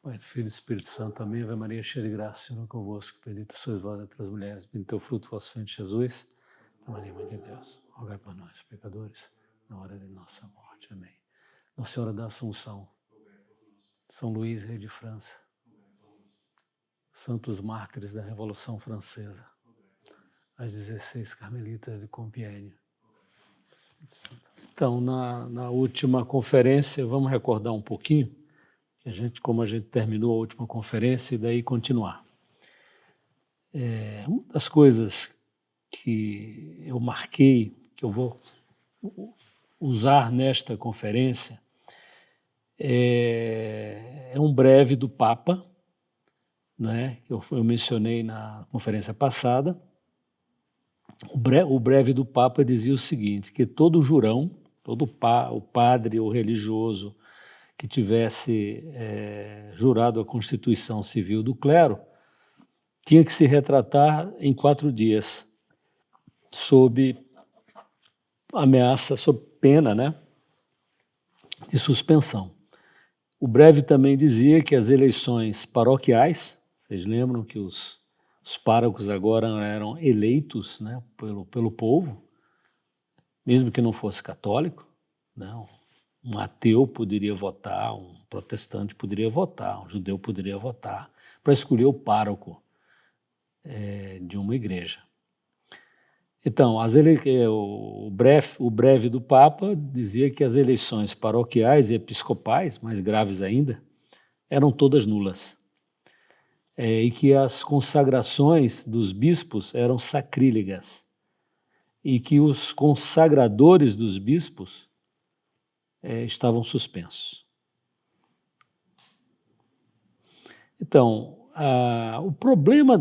Pai, do Filho e do Espírito Santo. Amém. Ave Maria, cheia de graça, o Senhor é convosco. Bendita sois vós entre as mulheres. Bendito é o fruto do vosso ventre, Jesus. Maria, Mãe de Deus, rogai por nós, pecadores, na hora de nossa morte. Amém. Nossa Senhora da Assunção, São Luís, rei de França, santos mártires da Revolução Francesa, as 16 carmelitas de Compiègne. Então, na última conferência, vamos recordar um pouquinho, como a gente terminou a última conferência, e daí continuar. Uma das coisas que eu marquei, que eu vou usar nesta conferência, é um breve do Papa, né, que eu mencionei na conferência passada. O breve do Papa dizia o seguinte, que todo jurão, o padre ou religioso que tivesse jurado a Constituição Civil do Clero, tinha que se retratar em 4 dias, sob ameaça, sob pena, né, de suspensão. O breve também dizia que as eleições paroquiais, vocês lembram que os párocos agora eram eleitos, né, pelo povo, mesmo que não fosse católico, né, um ateu poderia votar, um protestante poderia votar, um judeu poderia votar, para escolher o pároco de uma igreja. Então, o breve do Papa dizia que as eleições paroquiais e episcopais, mais graves ainda, eram todas nulas, e que as consagrações dos bispos eram sacrílegas, e que os consagradores dos bispos estavam suspensos. Então, o problema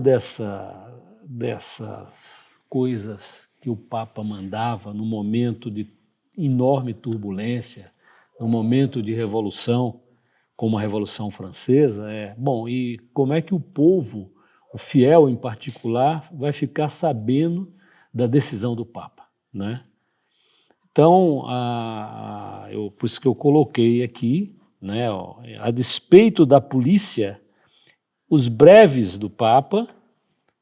dessas coisas que o Papa mandava no momento de enorme turbulência, no momento de revolução, como a Revolução Francesa, e como é que o povo, o fiel em particular, vai ficar sabendo da decisão do Papa, né? Então, por isso que eu coloquei aqui, né, a despeito da polícia, os breves do Papa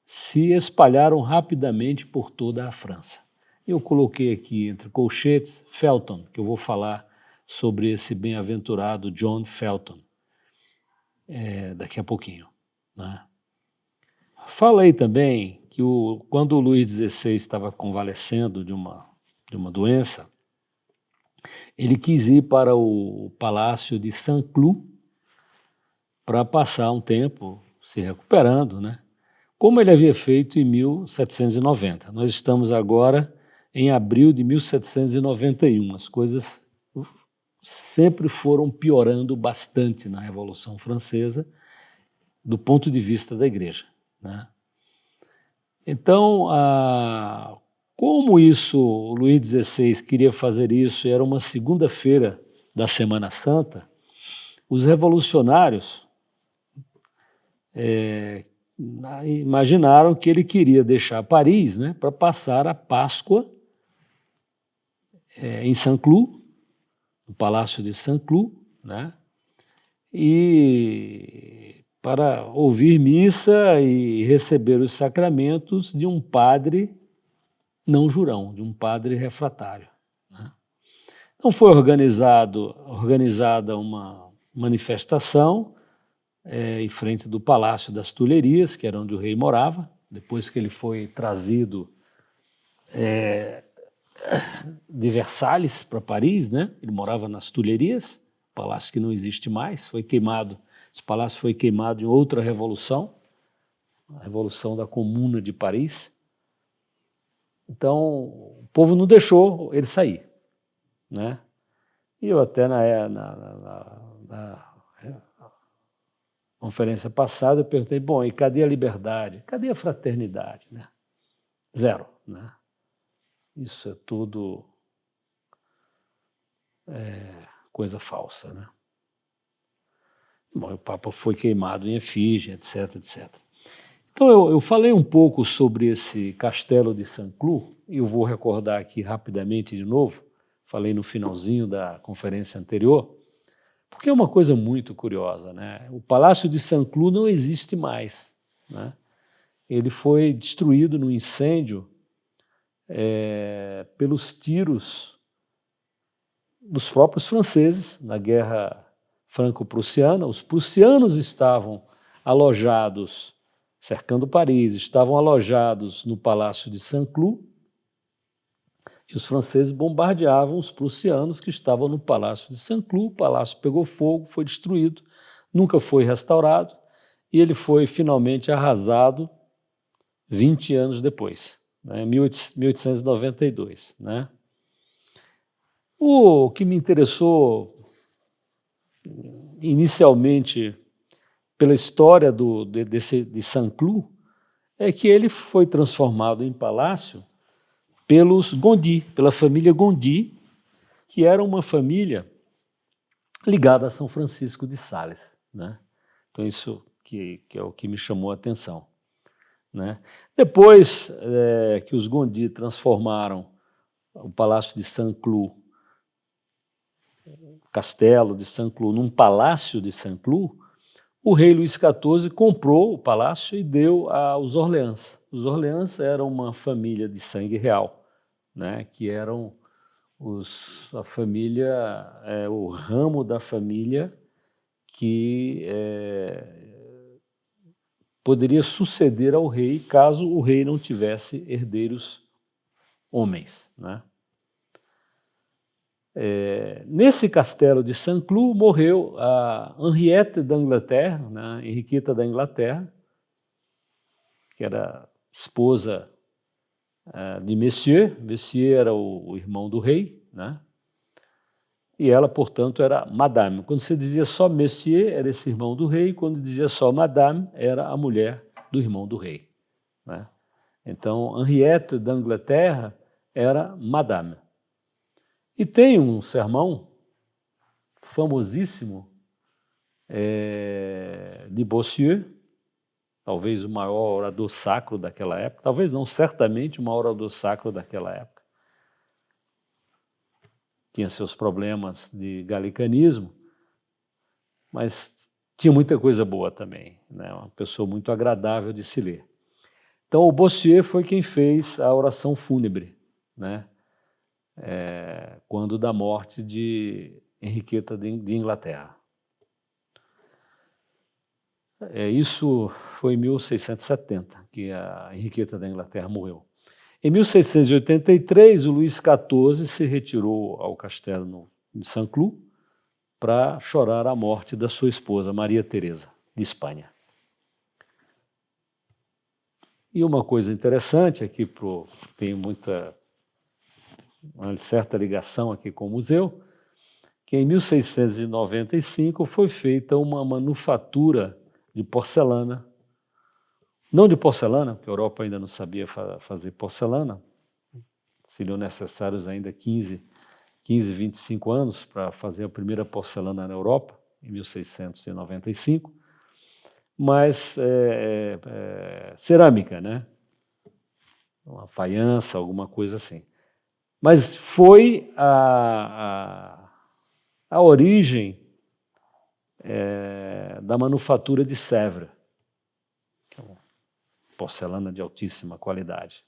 se espalharam rapidamente por toda a França. Eu coloquei aqui entre colchetes Felton, que eu vou falar sobre esse bem-aventurado John Felton daqui a pouquinho, né? Falei também que quando o Luís XVI estava convalescendo de uma doença, ele quis ir para o Palácio de Saint-Cloud para passar um tempo se recuperando, né? Como ele havia feito em 1790. Nós estamos agora em abril de 1791. As coisas sempre foram piorando bastante na Revolução Francesa, do ponto de vista da Igreja, né? Então, como o Luís XVI queria fazer isso, era uma segunda-feira da Semana Santa, os revolucionários imaginaram que ele queria deixar Paris, né, para passar a Páscoa em Saint-Cloud, no Palácio de Saint-Cloud, né, e para ouvir missa e receber os sacramentos de um padre não jurão, de um padre refratário, né. Então foi organizada uma manifestação em frente do Palácio das Tulherias, que era onde o rei morava, depois que ele foi trazido de Versalhes para Paris, né? Ele morava nas Tulherias, palácio que não existe mais, foi queimado. Esse palácio foi queimado em outra revolução, a Revolução da Comuna de Paris. Então, o povo não deixou ele sair, né? E eu até na conferência passada eu perguntei, bom, e cadê a liberdade? Cadê a fraternidade, né? Zero, né? Isso é tudo coisa falsa, né? Bom, o Papa foi queimado em efígie, etc, etc. Então eu falei um pouco sobre esse castelo de Saint-Cloud, e eu vou recordar aqui rapidamente de novo, falei no finalzinho da conferência anterior, Porque é uma coisa muito curiosa, né? O Palácio de Saint-Cloud não existe mais, né? Ele foi destruído no incêndio pelos tiros dos próprios franceses na Guerra Franco-Prussiana. Os prussianos estavam alojados, cercando Paris, estavam alojados no Palácio de Saint-Cloud, e os franceses bombardeavam os prussianos que estavam no Palácio de Saint-Cloud. O palácio pegou fogo, foi destruído, nunca foi restaurado, e ele foi finalmente arrasado 20 anos depois, né, em 1892. Né? O que me interessou inicialmente pela história de Saint-Cloud é que ele foi transformado em palácio pelos Gondi, pela família Gondi, que era uma família ligada a São Francisco de Sales. Né? Então isso que é o que me chamou a atenção. Né? Depois que os Gondi transformaram o Palácio de Saint-Cloud, o castelo de Saint-Cloud, num palácio de Saint-Cloud, o rei Luís XIV comprou o palácio e deu aos Orleans. Os Orleans eram uma família de sangue real, né, que eram a família, o ramo da família que poderia suceder ao rei caso o rei não tivesse herdeiros homens. Né? Nesse castelo de Saint-Cloud morreu a Henriette da Inglaterra, né, Henriqueta da Inglaterra, que era esposa de Monsieur. Monsieur era o irmão do rei, né? E ela, portanto, era Madame. Quando se dizia só Monsieur, era esse irmão do rei, quando dizia só Madame, era a mulher do irmão do rei. Né? Então, Henriette da Inglaterra era Madame. E tem um sermão famosíssimo de Bossuet, talvez o maior orador sacro daquela época, talvez não, certamente o maior orador sacro daquela época. Tinha seus problemas de galicanismo, mas tinha muita coisa boa também, né? Uma pessoa muito agradável de se ler. Então, o Bossuet foi quem fez a oração fúnebre, né? Quando da morte de Henriqueta de Inglaterra. Isso foi em 1670, que a Henriqueta da Inglaterra morreu. Em 1683, o Luís XIV se retirou ao castelo de Saint-Cloud para chorar a morte da sua esposa, Maria Teresa, de Espanha. E uma coisa interessante aqui, tem uma certa ligação aqui com o museu, que em 1695 foi feita uma manufatura de porcelana, não de porcelana, porque a Europa ainda não sabia fazer porcelana, seriam necessários ainda 15, 25 anos para fazer a primeira porcelana na Europa, em 1695, mas cerâmica, né? Uma faiança, alguma coisa assim. Mas foi a origem da manufatura de Sèvres, que é uma porcelana de altíssima qualidade.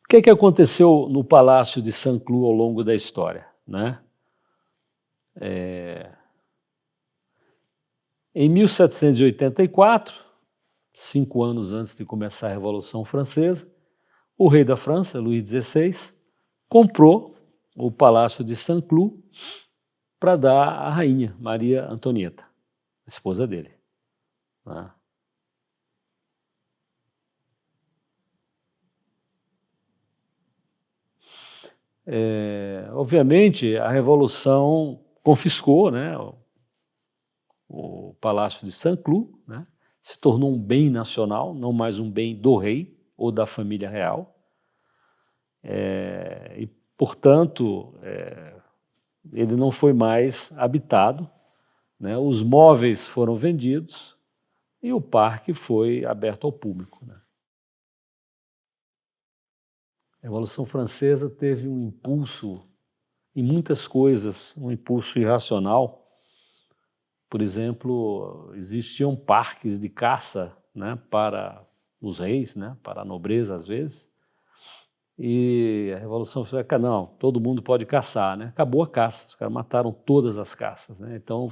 O que aconteceu no Palácio de Saint-Cloud ao longo da história? Né? Em 1784, 5 anos antes de começar a Revolução Francesa, o rei da França, Luís XVI, comprou o Palácio de Saint-Cloud para dar à rainha Maria Antonieta, a esposa dele. Né? Obviamente, a Revolução confiscou, né, o Palácio de Saint-Cloud, né, se tornou um bem nacional, não mais um bem do rei ou da família real. E, portanto, ele não foi mais habitado, né, os móveis foram vendidos e o parque foi aberto ao público. Né. A Revolução Francesa teve um impulso em muitas coisas, um impulso irracional. Por exemplo, existiam parques de caça, né, para os reis, né, para a nobreza às vezes, e a Revolução Francesa, não, todo mundo pode caçar, né? Acabou a caça, os caras mataram todas as caças, né? Então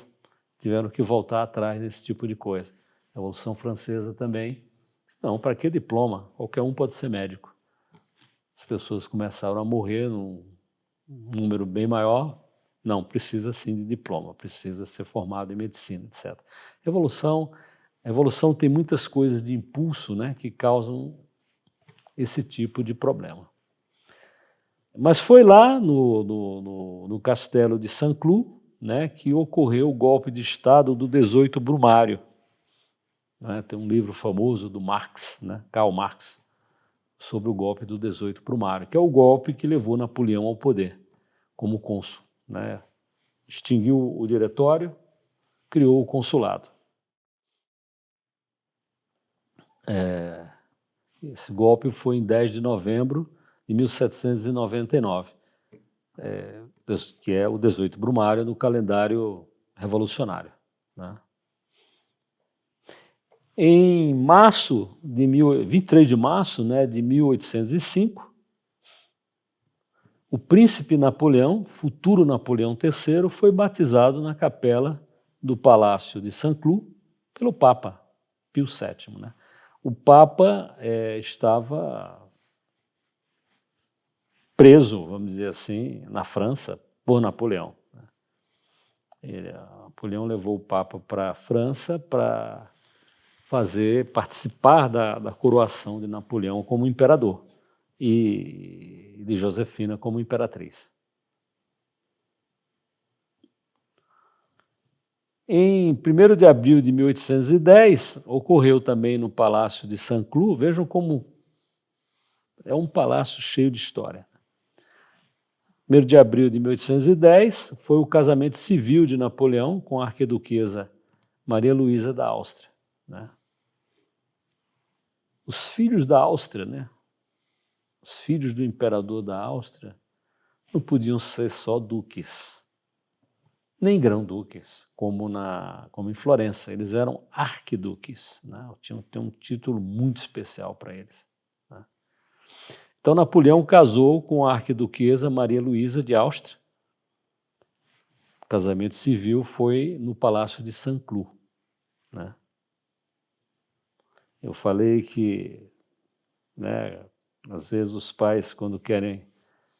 tiveram que voltar atrás desse tipo de coisa. A Revolução Francesa também, não, para que diploma? Qualquer um pode ser médico. As pessoas começaram a morrer num número bem maior, não, precisa sim de diploma, precisa ser formado em medicina, etc. A evolução tem muitas coisas de impulso, né, que causam esse tipo de problema. Mas foi lá no castelo de Saint-Cloud, né, que ocorreu o golpe de Estado do 18 Brumário. Né, tem um livro famoso do Marx, né, Karl Marx, sobre o golpe do 18 Brumário, que é o golpe que levou Napoleão ao poder como cônsul, né? Extinguiu o diretório, criou o consulado. Esse golpe foi em 10 de novembro de 1799, que é o 18 Brumário no calendário revolucionário, né? Em 23 de março, né, de 1805, o príncipe Napoleão, futuro Napoleão III, foi batizado na capela do Palácio de Saint-Cloud pelo Papa Pio VII, né? O Papa estava preso, vamos dizer assim, na França por Napoleão. Napoleão levou o Papa para a França para participar da coroação de Napoleão como imperador e de Josefina como imperatriz. Em 1º de abril de 1810, ocorreu também no Palácio de Saint-Cloud, vejam como é um palácio cheio de história. 1º de abril de 1810 foi o casamento civil de Napoleão com a arquiduquesa Maria Luísa da Áustria, né? Os filhos da Áustria, né? Os filhos do imperador da Áustria não podiam ser só duques, nem grão-duques, como em Florença. Eles eram arquiduques, né? Tinham um título muito especial para eles, né? Então, Napoleão casou com a arquiduquesa Maria Luísa de Áustria. O casamento civil foi no Palácio de Saint-Cloud, né? Eu falei que, né, às vezes os pais, quando querem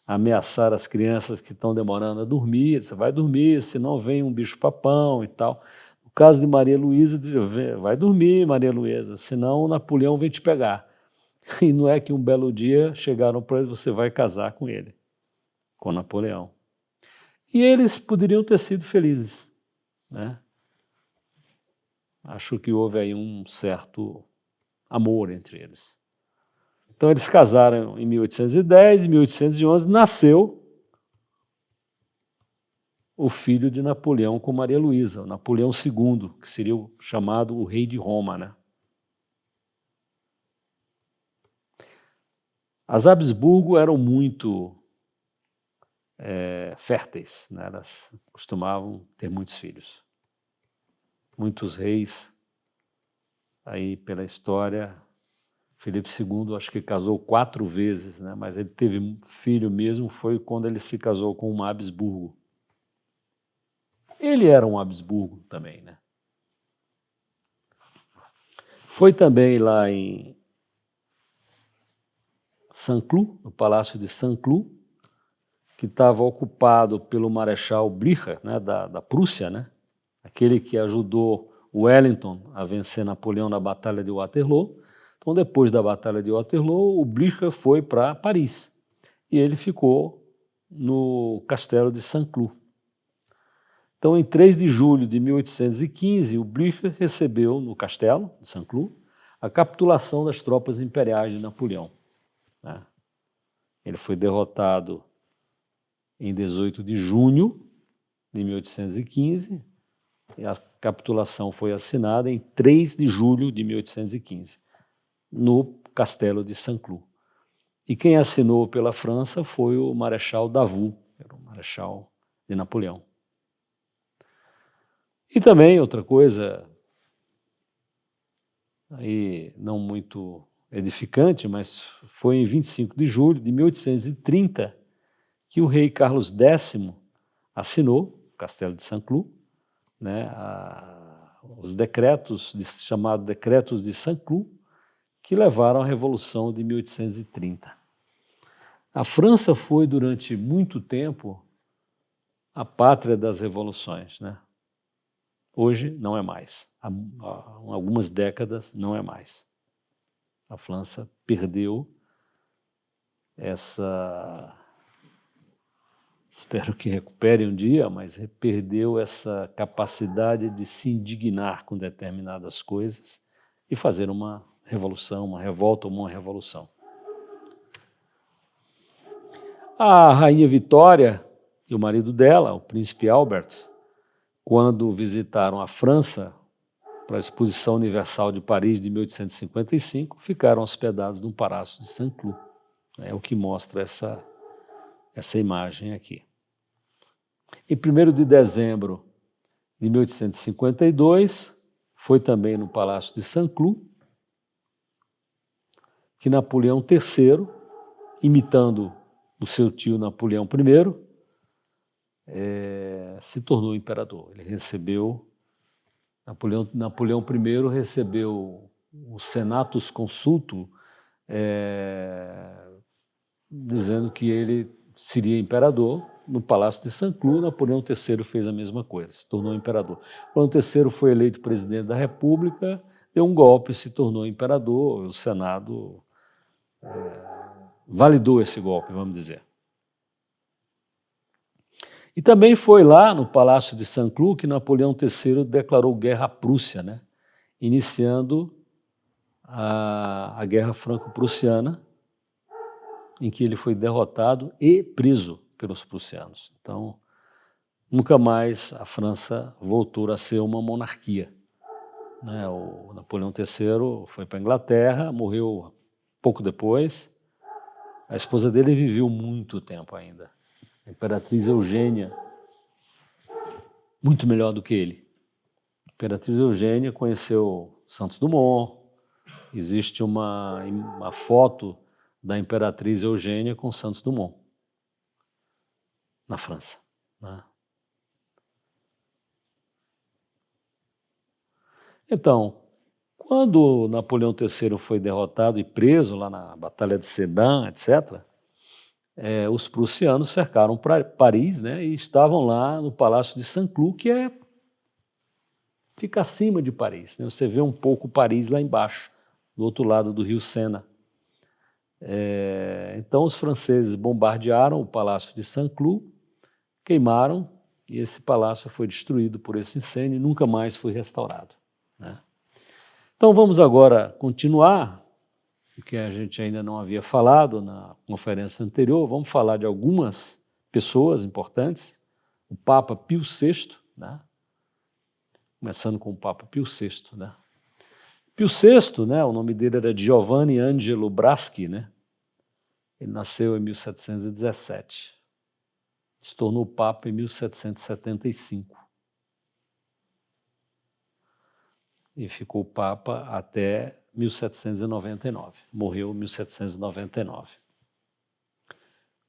ameaçar as crianças que estão demorando a dormir, você vai dormir, senão vem um bicho-papão e tal. No caso de Maria Luísa, dizia, vai dormir, Maria Luísa, senão Napoleão vem te pegar. E não é que um belo dia chegaram para ele, você vai casar com ele, com Napoleão. E eles poderiam ter sido felizes, né? Acho que houve aí um certo amor entre eles. Então eles casaram em 1810, em 1811 nasceu o filho de Napoleão com Maria Luísa, Napoleão II, que seria chamado o rei de Roma, né? As Habsburgo eram muito férteis, né? Elas costumavam ter muitos filhos. Muitos reis, aí pela história, Filipe II acho que casou 4 vezes, né? Mas ele teve filho mesmo, foi quando ele se casou com uma Habsburgo. Ele era um Habsburgo também, né? Foi também lá em Saint-Cloud, no Palácio de Saint-Cloud, que estava ocupado pelo Marechal Blücher, né, da Prússia, né? Aquele que ajudou Wellington a vencer Napoleão na Batalha de Waterloo. Então, depois da Batalha de Waterloo, o Blücher foi para Paris e ele ficou no Castelo de Saint-Cloud. Então, em 3 de julho de 1815, o Blücher recebeu no Castelo de Saint-Cloud a capitulação das tropas imperiais de Napoleão, né? Ele foi derrotado em 18 de junho de 1815 e a capitulação foi assinada em 3 de julho de 1815, no Castelo de Saint-Cloud. E quem assinou pela França foi o Marechal Davout, era o marechal de Napoleão. E também outra coisa, aí não muito edificante, mas foi em 25 de julho de 1830 que o rei Carlos X assinou, o Castelo de Saint-Cloud, né, os decretos, chamados Decretos de Saint-Cloud, que levaram à Revolução de 1830. A França foi, durante muito tempo, a pátria das revoluções, né? Hoje não é mais. Há algumas décadas não é mais. A França perdeu essa... Espero que recupere um dia, mas perdeu essa capacidade de se indignar com determinadas coisas e fazer uma revolução, uma revolta ou uma revolução. A rainha Vitória e o marido dela, o príncipe Albert, quando visitaram a França para a Exposição Universal de Paris de 1855, ficaram hospedados no Palácio de Saint-Cloud. É o que mostra essa imagem aqui. Em 1º de dezembro de 1852, foi também no Palácio de Saint-Cloud que Napoleão III, imitando o seu tio Napoleão I, se tornou imperador. Ele recebeu, Napoleão I recebeu o Senatus Consultum, dizendo que ele seria imperador. No Palácio de Saint-Cloud, Napoleão III fez a mesma coisa, se tornou imperador. Napoleão III foi eleito presidente da República, deu um golpe, se tornou imperador, o Senado validou esse golpe, vamos dizer. E também foi lá no Palácio de Saint-Cloud que Napoleão III declarou guerra à Prússia, né? Iniciando a Guerra Franco-Prussiana, em que ele foi derrotado e preso pelos prussianos. Então, nunca mais a França voltou a ser uma monarquia, né? O Napoleão III foi para a Inglaterra, morreu pouco depois. A esposa dele viveu muito tempo ainda. A Imperatriz Eugênia, muito melhor do que ele. A Imperatriz Eugênia conheceu Santos Dumont. Existe uma foto da Imperatriz Eugênia com Santos Dumont, na França, né? Então, quando Napoleão III foi derrotado e preso lá na Batalha de Sedan, etc., os prussianos cercaram Paris, né, e estavam lá no Palácio de Saint-Cloud, que fica acima de Paris, né? Você vê um pouco Paris lá embaixo, do outro lado do rio Sena. Então os franceses bombardearam o Palácio de Saint-Cloud, queimaram, e esse palácio foi destruído por esse incêndio e nunca mais foi restaurado, né? Então vamos agora continuar, porque a gente ainda não havia falado na conferência anterior, vamos falar de algumas pessoas importantes. O Papa Pio VI, né? Começando com o Papa Pio VI, né? Pio VI, né, o nome dele era Giovanni Angelo Braschi, né? Ele nasceu em 1717, se tornou Papa em 1775 e ficou Papa até 1799, morreu em 1799.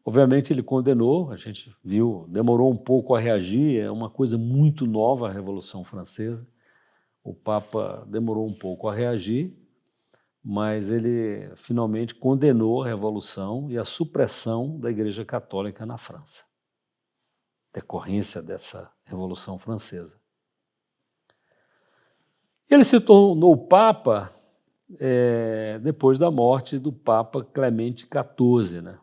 Obviamente ele condenou, a gente viu, demorou um pouco a reagir, é uma coisa muito nova a Revolução Francesa. O Papa demorou um pouco a reagir, mas ele finalmente condenou a Revolução e a supressão da Igreja Católica na França, decorrência dessa Revolução Francesa. Ele se tornou Papa depois da morte do Papa Clemente XIV, né?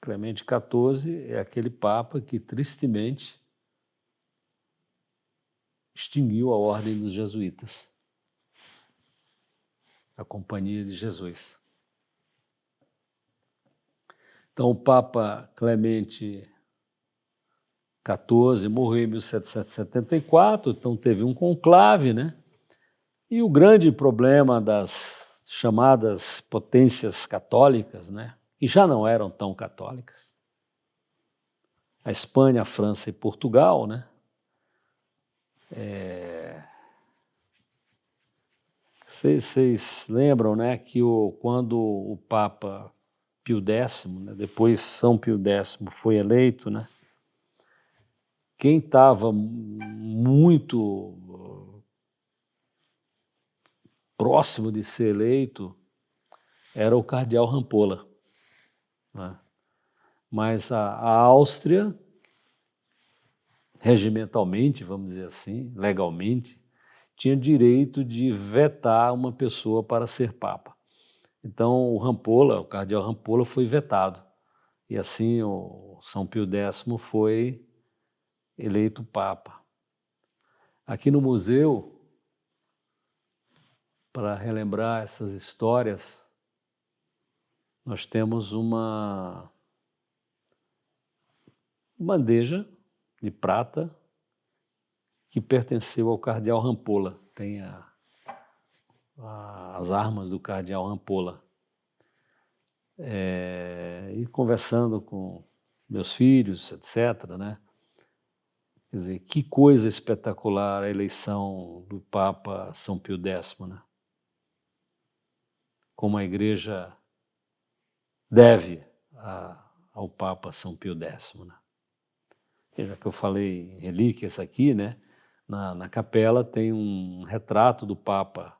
Clemente XIV é aquele Papa que, tristemente, extinguiu a Ordem dos Jesuítas, a Companhia de Jesus. Então, o Papa Clemente XIV morreu em 1774, então teve um conclave, né? E o grande problema das chamadas potências católicas, né, e já não eram tão católicas. A Espanha, a França e Portugal, né? Vocês lembram, né, que quando o Papa Pio X, né, depois São Pio X foi eleito, né, quem estava muito próximo de ser eleito era o cardeal Rampolla, né? Mas a Áustria, regimentalmente, vamos dizer assim, legalmente, tinha direito de vetar uma pessoa para ser papa. Então o cardeal Rampolla foi vetado. E assim o São Pio X foi eleito papa. Aqui no museu, para relembrar essas histórias, nós temos uma bandeja de prata que pertenceu ao cardeal Rampolla. Tem as armas do cardeal Rampolla. E conversando com meus filhos, etc., né? Quer dizer, que coisa espetacular a eleição do Papa São Pio X, né? Como a Igreja deve ao Papa São Pio X, né? Já que eu falei em relíquias aqui, né? Na capela tem um retrato do Papa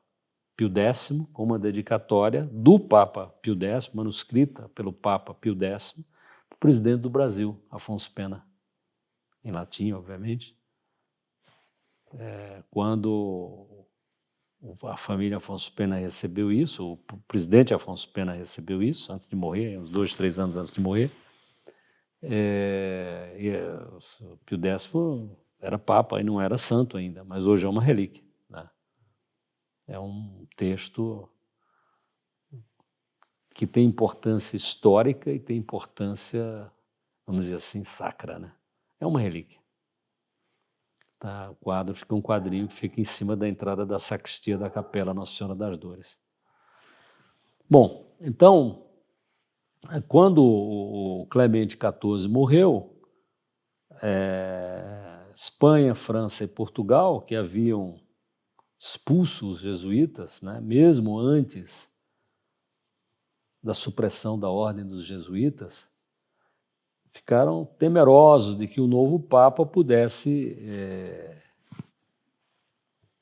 Pio X, com uma dedicatória do Papa Pio X, manuscrita pelo Papa Pio X, para o presidente do Brasil, Afonso Pena, em latim, obviamente. Quando a família Afonso Pena recebeu isso, o presidente Afonso Pena recebeu isso, antes de morrer, uns 2, 3 anos antes de morrer, o Pio X era papa e não era santo ainda, mas hoje é uma relíquia, né? É um texto que tem importância histórica e tem importância, vamos dizer assim, sacra, né? É uma relíquia. Tá? O quadro fica um quadrinho que fica em cima da entrada da sacristia da Capela Nossa Senhora das Dores. Bom, então, quando o Clemente XIV morreu, Espanha, França e Portugal, que haviam expulso os jesuítas, né, mesmo antes da supressão da ordem dos jesuítas, ficaram temerosos de que o novo Papa pudesse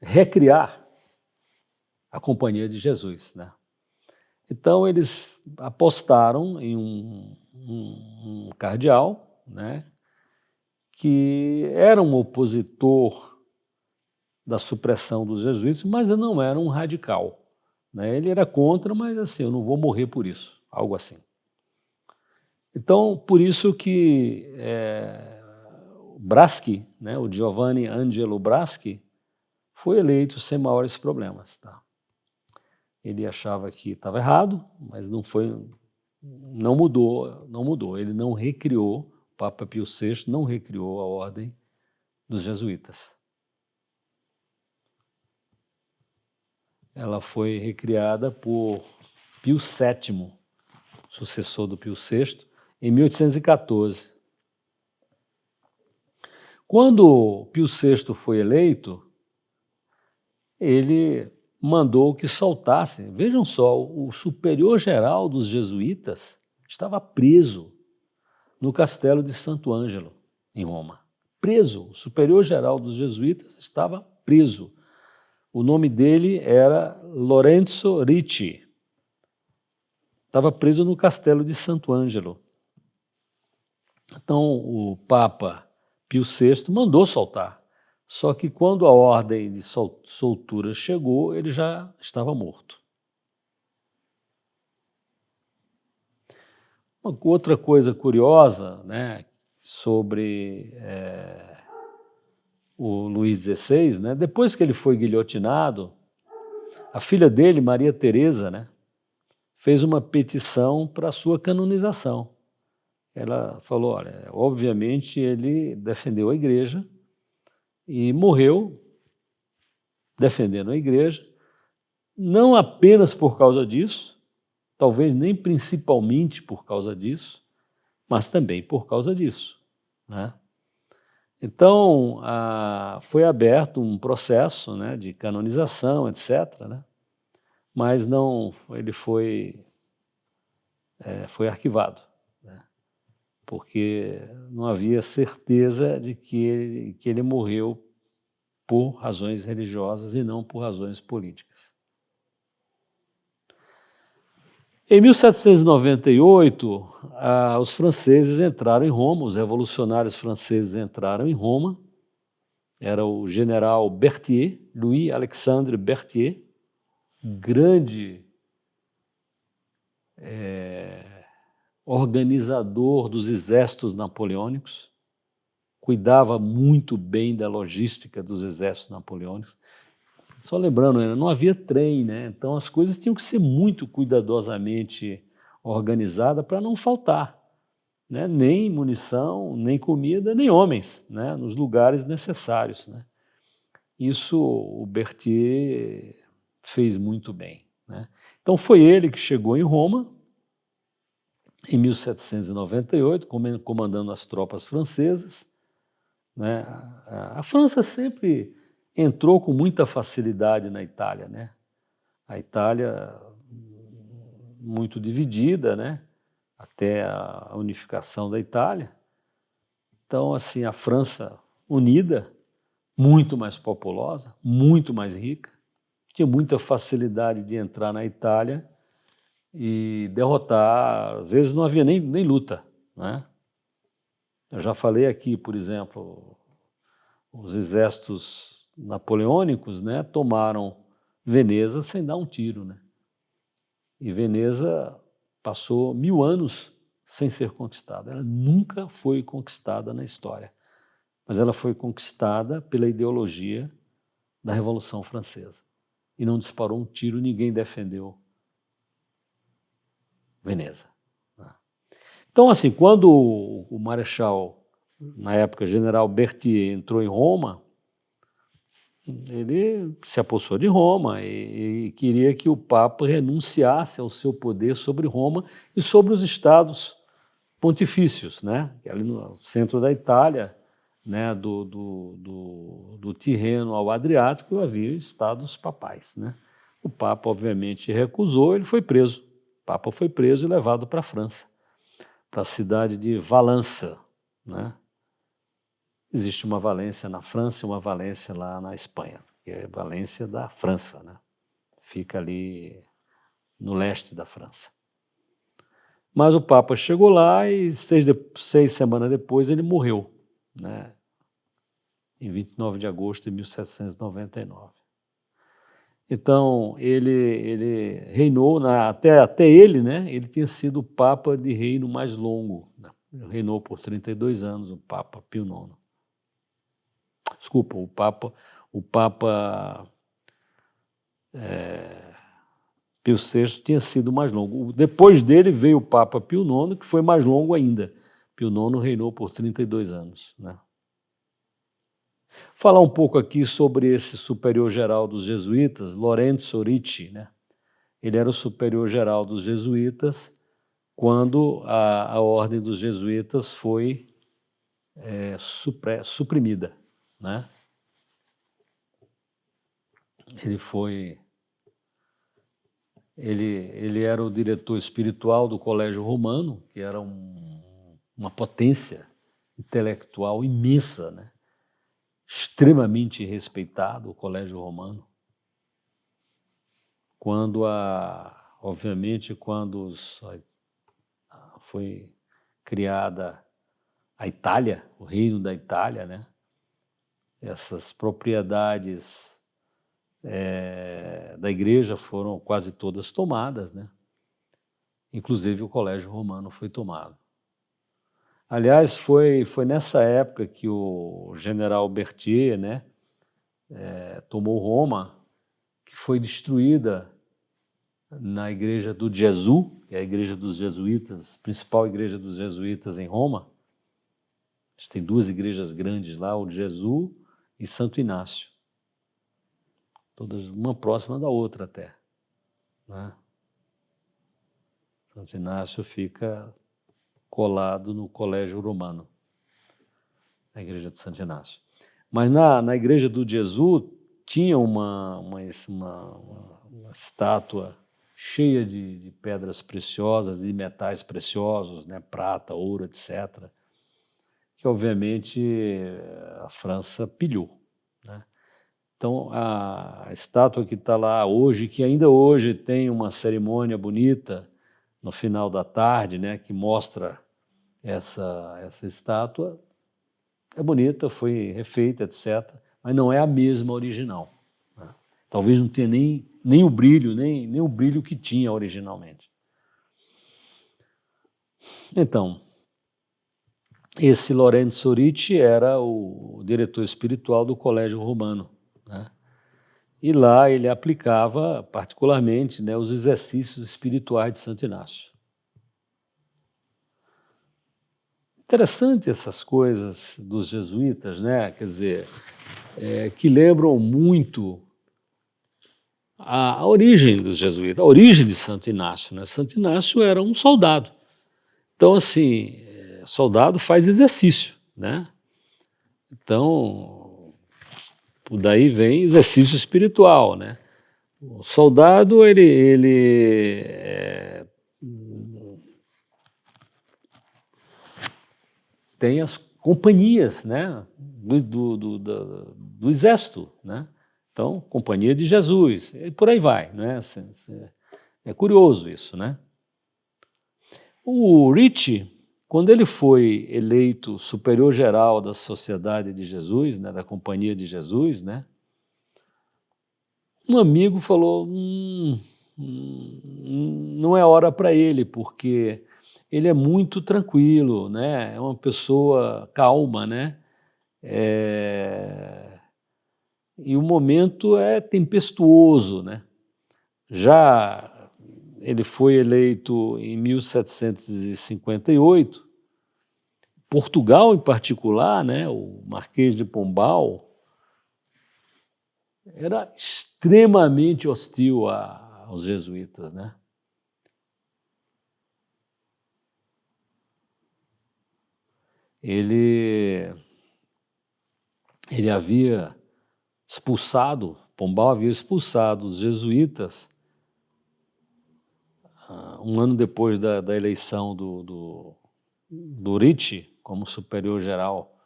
recriar a Companhia de Jesus, né? Então eles apostaram em um cardeal, né, que era um opositor da supressão dos jesuítas, mas não era um radical, né? Ele era contra, mas assim, eu não vou morrer por isso, algo assim. Então, por isso que Braschi, né, o Giovanni Angelo Braschi, foi eleito sem maiores problemas. Tá? Ele achava que estava errado, mas não mudou. Ele não recriou, o Papa Pio VI não recriou a ordem dos jesuítas. Ela foi recriada por Pio VII, sucessor do Pio VI, em 1814. Quando Pio VI foi eleito, ele mandou que soltassem. Vejam só, o superior-geral dos jesuítas estava preso no castelo de Santo Ângelo, em Roma. Preso, o superior-geral dos jesuítas estava preso. O nome dele era Lorenzo Ricci. Estava preso no castelo de Santo Ângelo. Então, o Papa Pio VI mandou soltar. Só que quando a ordem de soltura chegou, ele já estava morto. Uma outra coisa curiosa, né, sobre o Luís XVI, né, depois que ele foi guilhotinado, a filha dele, Maria Teresa, né, fez uma petição para a sua canonização. Ela falou, olha, obviamente ele defendeu a igreja e morreu defendendo a igreja, não apenas por causa disso, talvez nem principalmente por causa disso, mas também por causa disso, né? Então, foi aberto um processo, né, de canonização, etc., né? Mas não, ele foi arquivado, né? Porque não havia certeza de que ele morreu por razões religiosas e não por razões políticas. Em 1798, os franceses entraram em Roma, os revolucionários franceses entraram em Roma, era o general Berthier, Louis-Alexandre Berthier, grande organizador dos exércitos napoleônicos, cuidava muito bem da logística dos exércitos napoleônicos. Só lembrando, não havia trem, né? Então as coisas tinham que ser muito cuidadosamente organizadas para não faltar, né? Nem munição, nem comida, nem homens, né? Nos lugares necessários, né? Isso o Berthier fez muito bem, né? Então foi ele que chegou em Roma em 1798, comandando as tropas francesas, né? A França sempre entrou com muita facilidade na Itália, né? A Itália muito dividida, né? Até a unificação da Itália. Então, assim, a França unida, muito mais populosa, muito mais rica, tinha muita facilidade de entrar na Itália e derrotar, às vezes não havia nem luta, né? Eu já falei aqui, por exemplo, os exércitos napoleônicos, né, tomaram Veneza sem dar um tiro, né? E Veneza passou 1000 anos sem ser conquistada. Ela nunca foi conquistada na história, mas ela foi conquistada pela ideologia da Revolução Francesa. E não disparou um tiro, ninguém defendeu Veneza. Então, assim, quando o Marechal, na época, General Berthier, entrou em Roma, ele se apossou de Roma e queria que o Papa renunciasse ao seu poder sobre Roma e sobre os estados pontifícios, né? Ali no centro da Itália, né? do Tirreno ao Adriático, havia estados papais, né? O Papa, obviamente, recusou, ele foi preso. O Papa foi preso e levado para a França, para a cidade de Valence, né? Existe uma Valência na França e uma Valência lá na Espanha, que é a Valência da França, né? Fica ali no leste da França. Mas o Papa chegou lá e 6 semanas depois ele morreu, né? Em 29 de agosto de 1799. Então, ele reinou, até ele, né? Ele tinha sido o Papa de reino mais longo, né? Ele reinou por 32 anos, o Papa Pio IX. Desculpa, o Papa Pio VI tinha sido mais longo. Depois dele veio o Papa Pio IX, que foi mais longo ainda. Pio IX reinou por 32 anos, né? Falar um pouco aqui sobre esse superior-geral dos jesuítas, Lorenzo Ricci, né? Ele era o superior-geral dos jesuítas quando a ordem dos jesuítas foi suprimida, né? Ele era o diretor espiritual do Colégio Romano, que era uma potência intelectual imensa, né? Extremamente respeitado, o Colégio Romano. Obviamente, quando foi criada a Itália, o reino da Itália, né? Essas propriedades da igreja foram quase todas tomadas, né? Inclusive o Colégio Romano foi tomado. Aliás, foi nessa época que o general Berthier, né, tomou Roma, que foi destruída na igreja do Gesù, que é a igreja dos jesuítas, principal igreja dos jesuítas em Roma. Tem 2 igrejas grandes lá, o Gesù e Santo Inácio. Todas uma próxima da outra até, né? Santo Inácio fica colado no Colégio Romano, na igreja de Santo Inácio. Mas na igreja do Jesus tinha uma estátua cheia de pedras preciosas, de metais preciosos, né, prata, ouro, etc., que obviamente a França pilhou, né? Então, a estátua que está lá hoje, que ainda hoje tem uma cerimônia bonita no final da tarde, né, que mostra essa estátua, é bonita, foi refeita, etc., mas não é a mesma original, né? Talvez não tenha nem o brilho, nem o brilho que tinha originalmente. Então, esse Lorenzo Ricci era o diretor espiritual do Colégio Romano, né? E lá ele aplicava particularmente, né, os exercícios espirituais de Santo Inácio. Interessante essas coisas dos jesuítas, né? Quer dizer, que lembram muito a origem dos jesuítas, a origem de Santo Inácio, né? Santo Inácio era um soldado. Então, assim, soldado faz exercício, né? Então, por daí vem exercício espiritual, né? O soldado, tem as companhias, né, do exército, né? Então, companhia de Jesus, e por aí vai, né? É curioso isso, né? O Ricci, quando ele foi eleito superior geral da Sociedade de Jesus, né, da Companhia de Jesus, né, um amigo falou, não é hora para ele, porque ele é muito tranquilo, né? É uma pessoa calma, né? E o momento é tempestuoso, né? Já ele foi eleito em 1758, Portugal em particular, né? O Marquês de Pombal era extremamente hostil aos jesuítas, né? Ele havia expulsado, Pombal havia expulsado os jesuítas um ano depois da eleição do Ricci como superior geral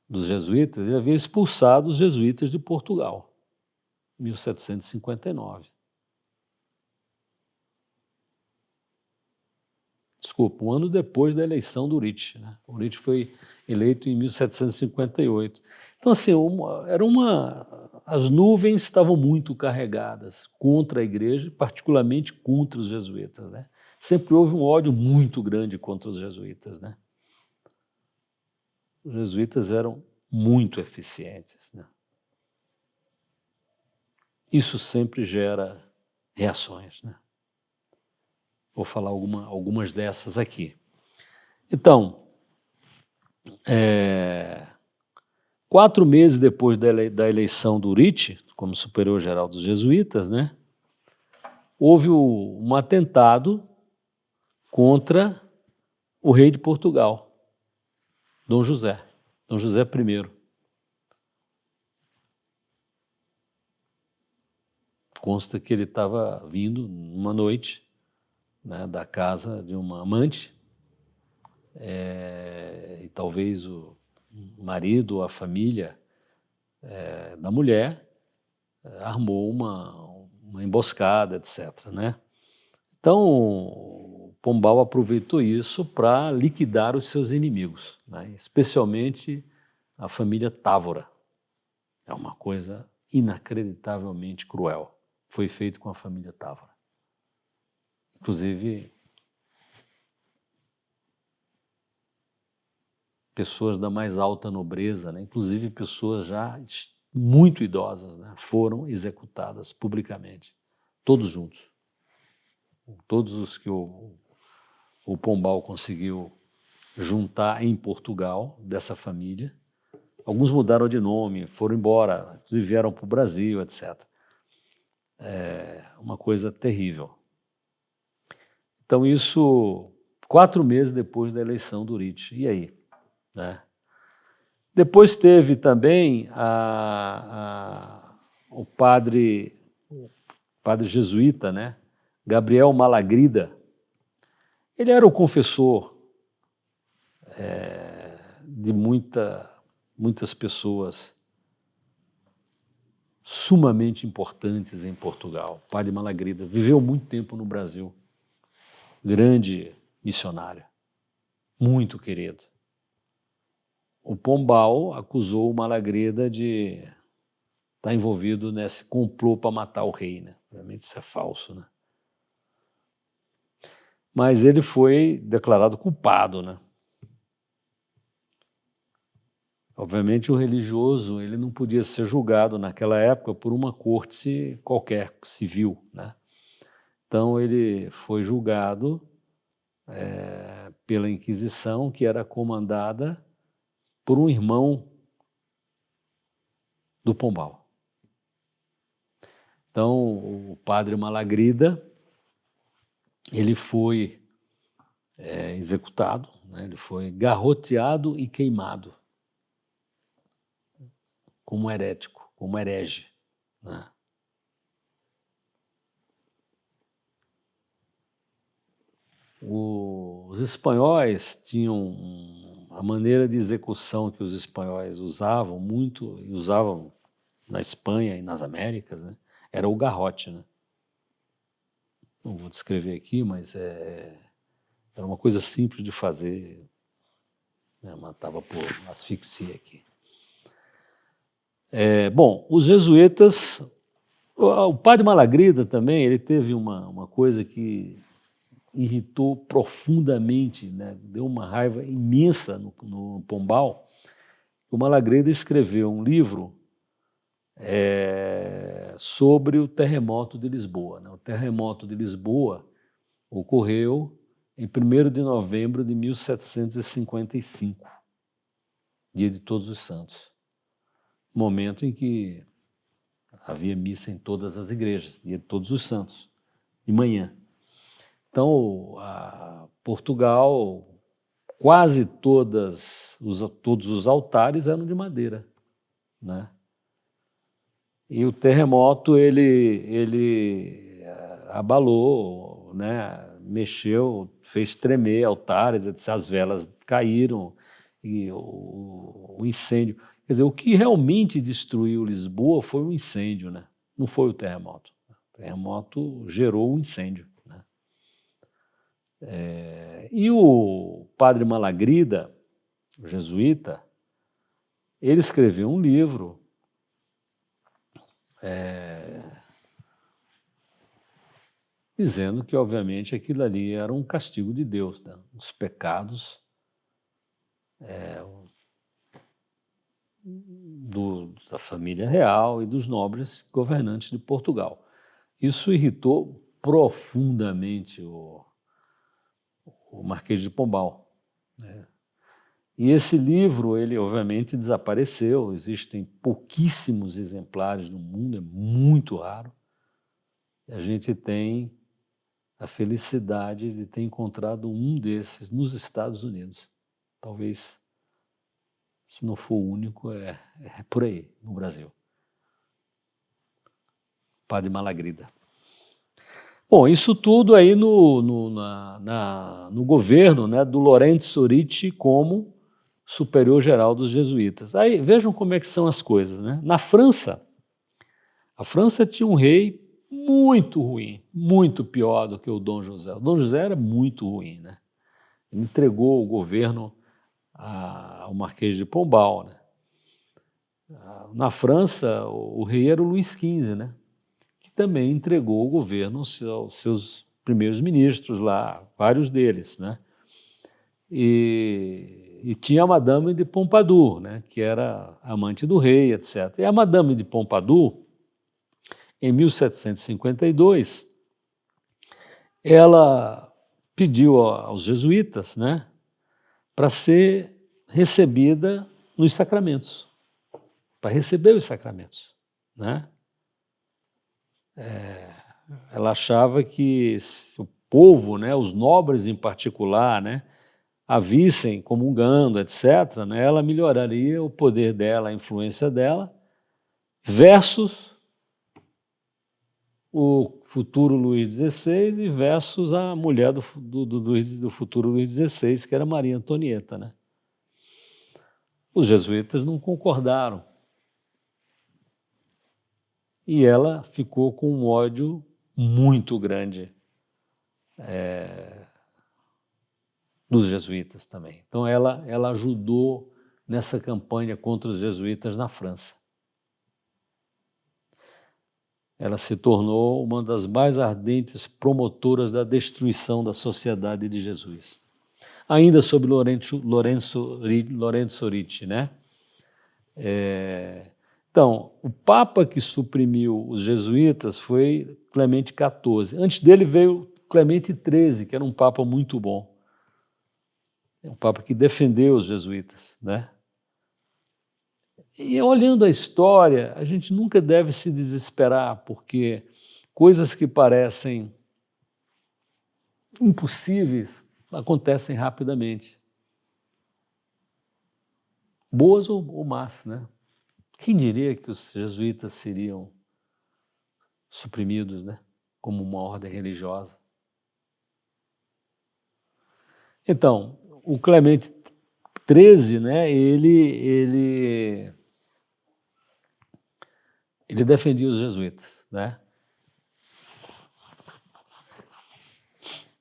dos jesuítas, ele havia expulsado os jesuítas de Portugal, em 1759. Desculpa, um ano depois da eleição do Ricci, né? O Ricci foi eleito em 1758. Então, assim, as nuvens estavam muito carregadas contra a igreja, particularmente contra os jesuítas, né? Sempre houve um ódio muito grande contra os jesuítas, né? Os jesuítas eram muito eficientes, né? Isso sempre gera reações, né? Vou falar algumas dessas aqui. Então, 4 meses depois da eleição do Ricci como superior-geral dos jesuítas, né, houve um atentado contra o rei de Portugal, Dom José I. Consta que ele estava vindo numa noite, né, da casa de uma amante, e talvez o marido ou a família da mulher armou uma emboscada, etc., né? Então, Pombal aproveitou isso para liquidar os seus inimigos, né? Especialmente a família Távora. É uma coisa inacreditavelmente cruel. Foi feito com a família Távora. Inclusive, pessoas da mais alta nobreza, né? Inclusive pessoas já muito idosas, né, foram executadas publicamente, todos juntos. Todos os que o Pombal conseguiu juntar em Portugal, dessa família. Alguns mudaram de nome, foram embora, inclusive vieram para o Brasil, etc. É uma coisa terrível. Então, isso 4 meses depois da eleição do Uribe. E aí? Né? Depois teve também o padre jesuíta, né? Gabriel Malagrida. Ele era o confessor de muitas pessoas sumamente importantes em Portugal. O padre Malagrida viveu muito tempo no Brasil. Grande missionário, muito querido. O Pombal acusou o Malagrida de estar envolvido nesse complô para matar o rei, né? Obviamente isso é falso, né? Mas ele foi declarado culpado, né? Obviamente o religioso ele não podia ser julgado naquela época por uma corte qualquer, civil, né? Então ele foi julgado pela Inquisição, que era comandada por um irmão do Pombal. Então o padre Malagrida ele foi executado, né? Ele foi garroteado e queimado como herético, como herege, né? Os espanhóis tinham a maneira de execução que os espanhóis usavam muito, e usavam na Espanha e nas Américas, né? Era o garrote, né? Não vou descrever aqui, mas era uma coisa simples de fazer, né? Matava por asfixia aqui. Bom, os jesuítas, o padre Malagrida também, ele teve uma coisa que irritou profundamente, né? Deu uma raiva imensa no Pombal. O Malagrida escreveu um livro sobre o terremoto de Lisboa, né? O terremoto de Lisboa ocorreu em 1º de novembro de 1755, dia de Todos os Santos, momento em que havia missa em todas as igrejas, dia de Todos os Santos, de manhã. Então, Portugal, quase todos os altares eram de madeira, né? E o terremoto ele abalou, né? Mexeu, fez tremer altares, etc. As velas caíram e o incêndio. Quer dizer, o que realmente destruiu Lisboa foi o incêndio, né? Não foi o terremoto. O terremoto gerou um incêndio, né? E o padre Malagrida, o jesuíta, ele escreveu um livro dizendo que, obviamente, aquilo ali era um castigo de Deus, né? Os pecados da família real e dos nobres governantes de Portugal. Isso irritou profundamente o Marquês de Pombal, né? E esse livro, ele obviamente desapareceu, existem pouquíssimos exemplares no mundo, é muito raro. E a gente tem a felicidade de ter encontrado um desses nos Estados Unidos. Talvez, se não for o único, é por aí, no Brasil. Padre Malagrida. Bom, isso tudo aí no governo, né, do Lourenço Oriti como superior-geral dos jesuítas. Aí vejam como é que são as coisas, né? Na França, a França tinha um rei muito ruim, muito pior do que o Dom José. O Dom José era muito ruim, né? Ele entregou o governo ao Marquês de Pombal, né? Na França, o rei era o Luís XV, né? Que também entregou o governo aos seus primeiros ministros lá, vários deles, né? E tinha a Madame de Pompadour, né? Que era amante do rei, etc. E a Madame de Pompadour, em 1752, ela pediu aos jesuítas, né, para ser recebida nos sacramentos, para receber os sacramentos, né? Ela achava que povo, né, os nobres em particular, né, a vissem comungando, etc., né, ela melhoraria o poder dela, a influência dela, versus o futuro Luís XVI e versus a mulher do futuro Luís XVI, que era Maria Antonieta, né? Os jesuítas não concordaram. E ela ficou com um ódio muito grande dos jesuítas também. Então ela ajudou nessa campanha contra os jesuítas na França. Ela se tornou uma das mais ardentes promotoras da destruição da Sociedade de Jesus. Ainda sobre Lorenzo Ricci, né? Então, o Papa que suprimiu os jesuítas foi Clemente XIV. Antes dele veio Clemente XIII, que era um Papa muito bom. É um Papa que defendeu os jesuítas, né? E olhando a história, a gente nunca deve se desesperar, porque coisas que parecem impossíveis acontecem rapidamente. Boas ou más, né? Quem diria que os jesuítas seriam suprimidos, né? Como uma ordem religiosa. Então, o Clemente XIII, né, ele defendia os jesuítas, né?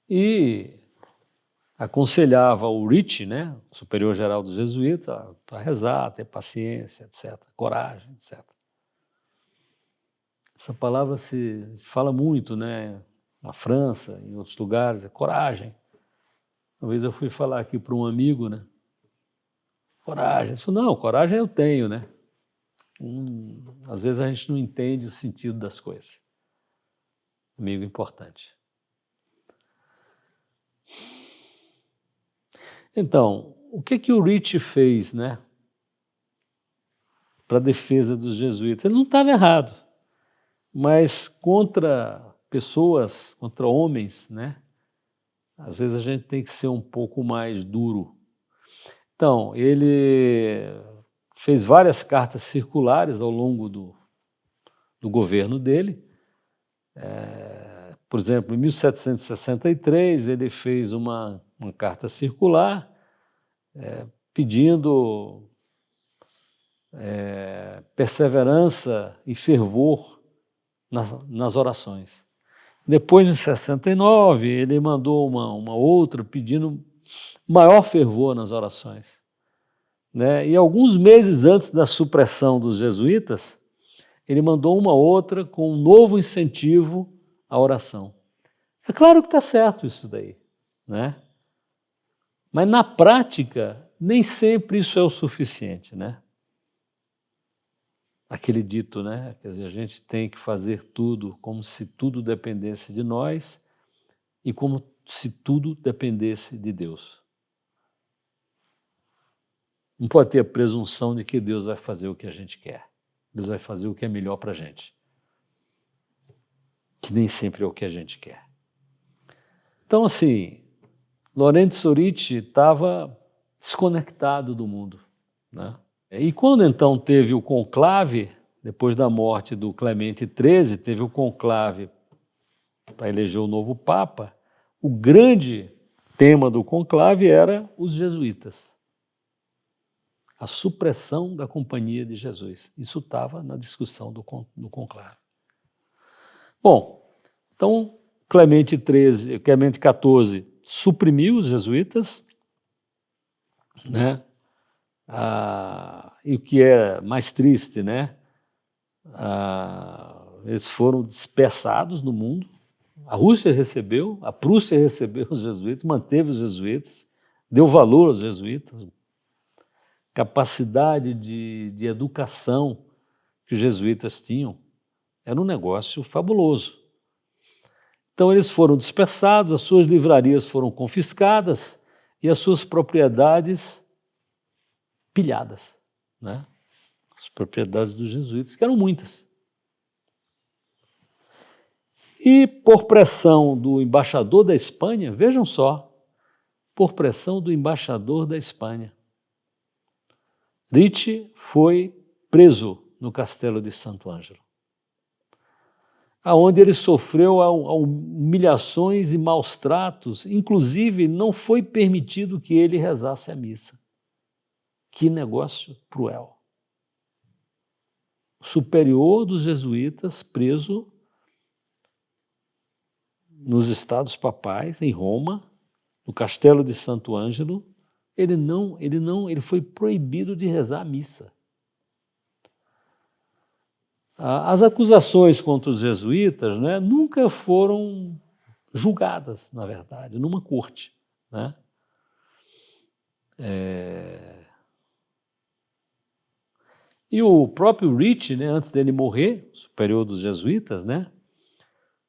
E aconselhava o Ricci, né, superior-geral dos jesuítas, a rezar, ter paciência, etc., coragem, etc. Essa palavra se fala muito, né, na França, em outros lugares, é coragem. Uma vez eu fui falar aqui para um amigo, né, coragem. Ele falou, não, coragem eu tenho, né? Às vezes a gente não entende o sentido das coisas. Amigo importante. Então, o que o Ricci fez, né, para a defesa dos jesuítas? Ele não estava errado, mas contra pessoas, contra homens, né, às vezes a gente tem que ser um pouco mais duro. Então, ele fez várias cartas circulares ao longo do governo dele. Por exemplo, em 1763, ele fez uma carta circular pedindo perseverança e fervor nas orações. Depois, em 69, ele mandou uma outra pedindo maior fervor nas orações, né? E alguns meses antes da supressão dos jesuítas, ele mandou uma outra com um novo incentivo à oração. É claro que está certo isso daí, né? Mas na prática, nem sempre isso é o suficiente, né? Aquele dito, né? Quer dizer, a gente tem que fazer tudo como se tudo dependesse de nós e como se tudo dependesse de Deus. Não pode ter a presunção de que Deus vai fazer o que a gente quer. Deus vai fazer o que é melhor para a gente. Que nem sempre é o que a gente quer. Então, assim, Lorenzo Ricci estava desconectado do mundo, né? E quando então teve o conclave, depois da morte do Clemente XIII, teve o conclave para eleger o novo Papa, o grande tema do conclave era os jesuítas. A supressão da Companhia de Jesus. Isso estava na discussão do conclave. Bom, então Clemente XIV suprimiu os jesuítas, né? E o que é mais triste, né? Eles foram dispersados no mundo. A Rússia recebeu, a Prússia recebeu os jesuítas, manteve os jesuítas, deu valor aos jesuítas, capacidade de educação que os jesuítas tinham. Era um negócio fabuloso. Então eles foram dispersados, as suas livrarias foram confiscadas e as suas propriedades pilhadas, né? As propriedades dos jesuítas, que eram muitas. E por pressão do embaixador da Espanha, vejam só, por pressão do embaixador da Espanha, Ricci foi preso no Castelo de Santo Ângelo, aonde ele sofreu humilhações e maus tratos, inclusive não foi permitido que ele rezasse a missa. Que negócio cruel. O superior dos jesuítas preso nos Estados Papais, em Roma, no Castelo de Santo Ângelo, ele foi proibido de rezar a missa. As acusações contra os jesuítas, né, nunca foram julgadas, na verdade, numa corte, né? E o próprio Ricci, né, antes dele morrer, superior dos jesuítas, né,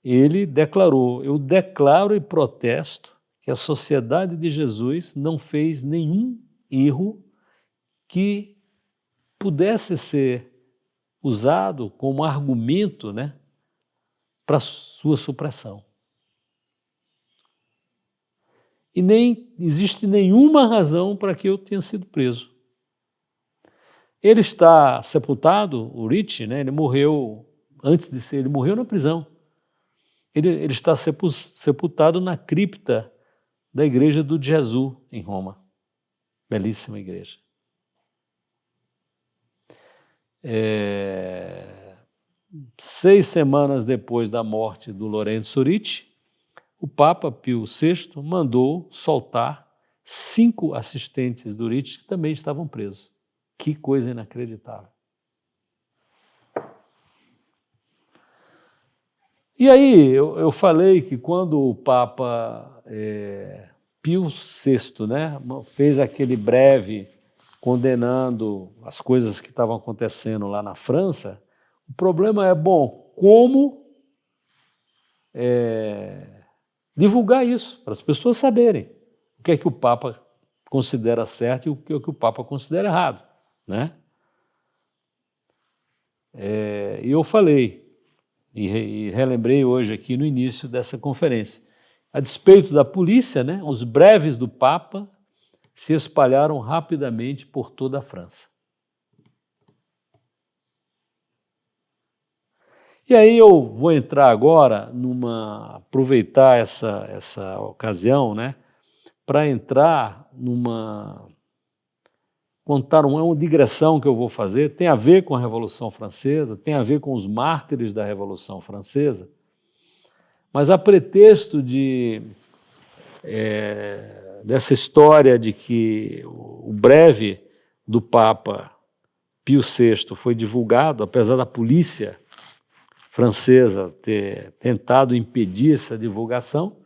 ele declarou: eu declaro e protesto que a Sociedade de Jesus não fez nenhum erro que pudesse ser usado como argumento, né, para sua supressão. E nem existe nenhuma razão para que eu tenha sido preso. Ele está sepultado, o Ricci, né, ele morreu antes de ser, ele morreu na prisão. Ele está sepultado na cripta da igreja do Gesù, em Roma. Belíssima igreja. 6 semanas depois da morte do Lorenzo Ricci, o Papa Pio VI mandou soltar 5 assistentes do Ricci que também estavam presos. Que coisa inacreditável. E aí, eu falei que quando o Papa Pio VI, né, fez aquele breve condenando as coisas que estavam acontecendo lá na França, o problema é, bom, como divulgar isso, para as pessoas saberem o que é que o Papa considera certo e o que o Papa considera errado, né? E eu falei, e relembrei hoje aqui no início dessa conferência, a despeito da polícia, né, os breves do Papa se espalharam rapidamente por toda a França. E aí eu vou entrar agora aproveitar essa ocasião, né, para contar uma digressão que eu vou fazer, tem a ver com a Revolução Francesa, tem a ver com os mártires da Revolução Francesa, mas a pretexto dessa história de que o breve do Papa Pio VI foi divulgado, apesar da polícia francesa ter tentado impedir essa divulgação,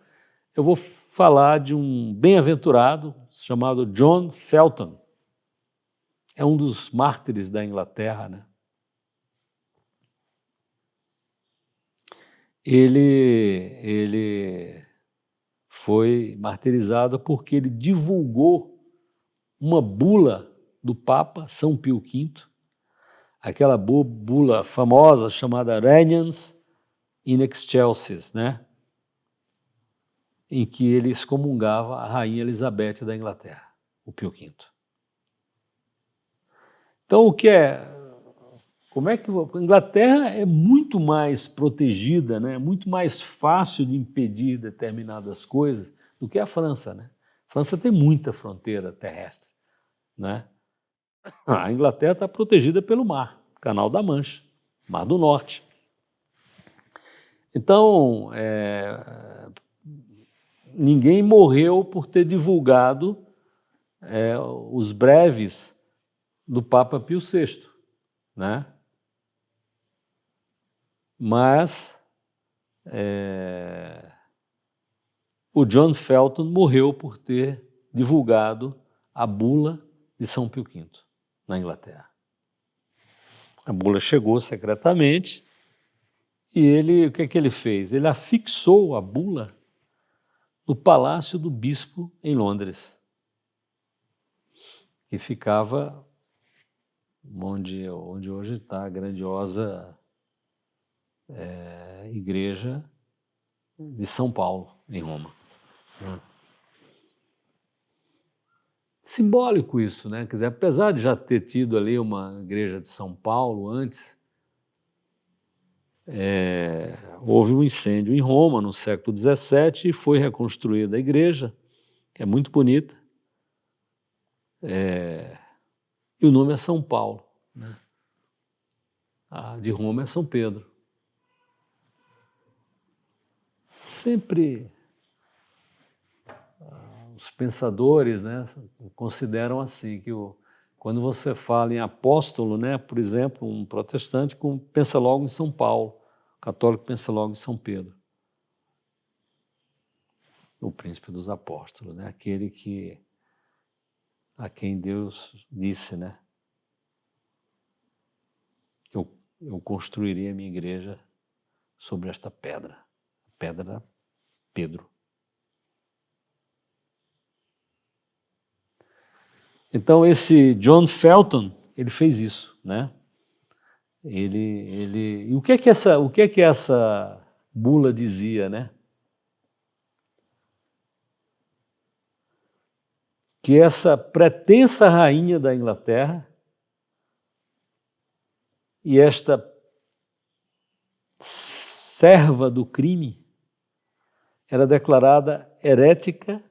eu vou falar de um bem-aventurado chamado John Felton. É um dos mártires da Inglaterra, né? Ele foi martirizado porque ele divulgou uma bula do Papa São Pio V, aquela bula famosa chamada Regnans in Excelsis, né? Em que ele excomungava a rainha Elizabeth da Inglaterra, o Pio V. Então, como é que a Inglaterra é muito mais protegida, né? Muito mais fácil de impedir determinadas coisas do que a França, né? A França tem muita fronteira terrestre, né? A Inglaterra está protegida pelo mar, Canal da Mancha, Mar do Norte. Então, ninguém morreu por ter divulgado os breves do Papa Pio VI, né? Mas o John Felton morreu por ter divulgado a bula de São Pio V, na Inglaterra. A bula chegou secretamente e o que é que ele fez? Ele afixou a bula no Palácio do Bispo, em Londres, que ficava onde hoje está a grandiosa igreja de São Paulo, em Roma. Simbólico isso, né? Quer dizer, apesar de já ter tido ali uma igreja de São Paulo antes, houve um incêndio em Roma no século XVII e foi reconstruída a igreja, que é muito bonita, e o nome é São Paulo, né? A de Roma é São Pedro. Sempre os pensadores, né, consideram assim, que quando você fala em apóstolo, né, por exemplo, um protestante pensa logo em São Paulo, o católico pensa logo em São Pedro, o príncipe dos apóstolos, né, aquele a quem Deus disse, né, eu construirei a minha igreja sobre esta pedra, pedra Pedro. Então esse John Felton, ele fez isso, né? E o que é que essa bula dizia, né? Que essa pretensa rainha da Inglaterra e esta serva do crime era declarada herética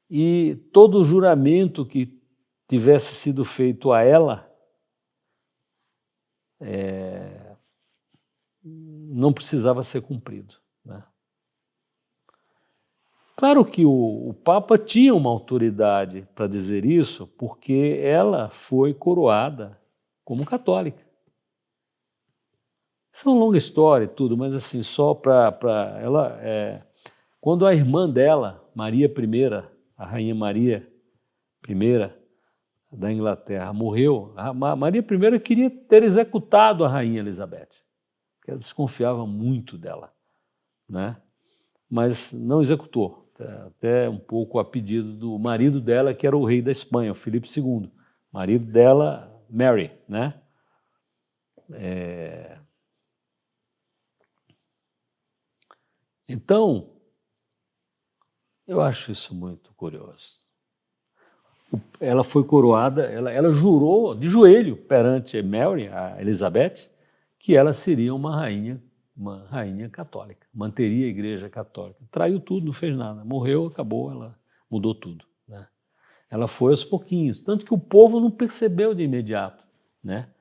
e todo o juramento que tivesse sido feito a ela não precisava ser cumprido, né? Claro que o Papa tinha uma autoridade para dizer isso, porque ela foi coroada como católica. Isso é uma longa história e tudo, mas assim, só para ela... quando a irmã dela, Maria I, a Rainha Maria I da Inglaterra, morreu, a Maria I queria ter executado a Rainha Elizabeth, porque ela desconfiava muito dela, né? Mas não executou, até um pouco a pedido do marido dela, que era o rei da Espanha, o Filipe II, marido dela, Mary, né? Então, eu acho isso muito curioso. Ela foi coroada, ela jurou de joelho perante Mary, a Elizabeth, que ela seria uma rainha católica, manteria a igreja católica. Traiu tudo, não fez nada, morreu, acabou, ela mudou tudo, né? Ela foi aos pouquinhos, tanto que o povo não percebeu de imediato, né?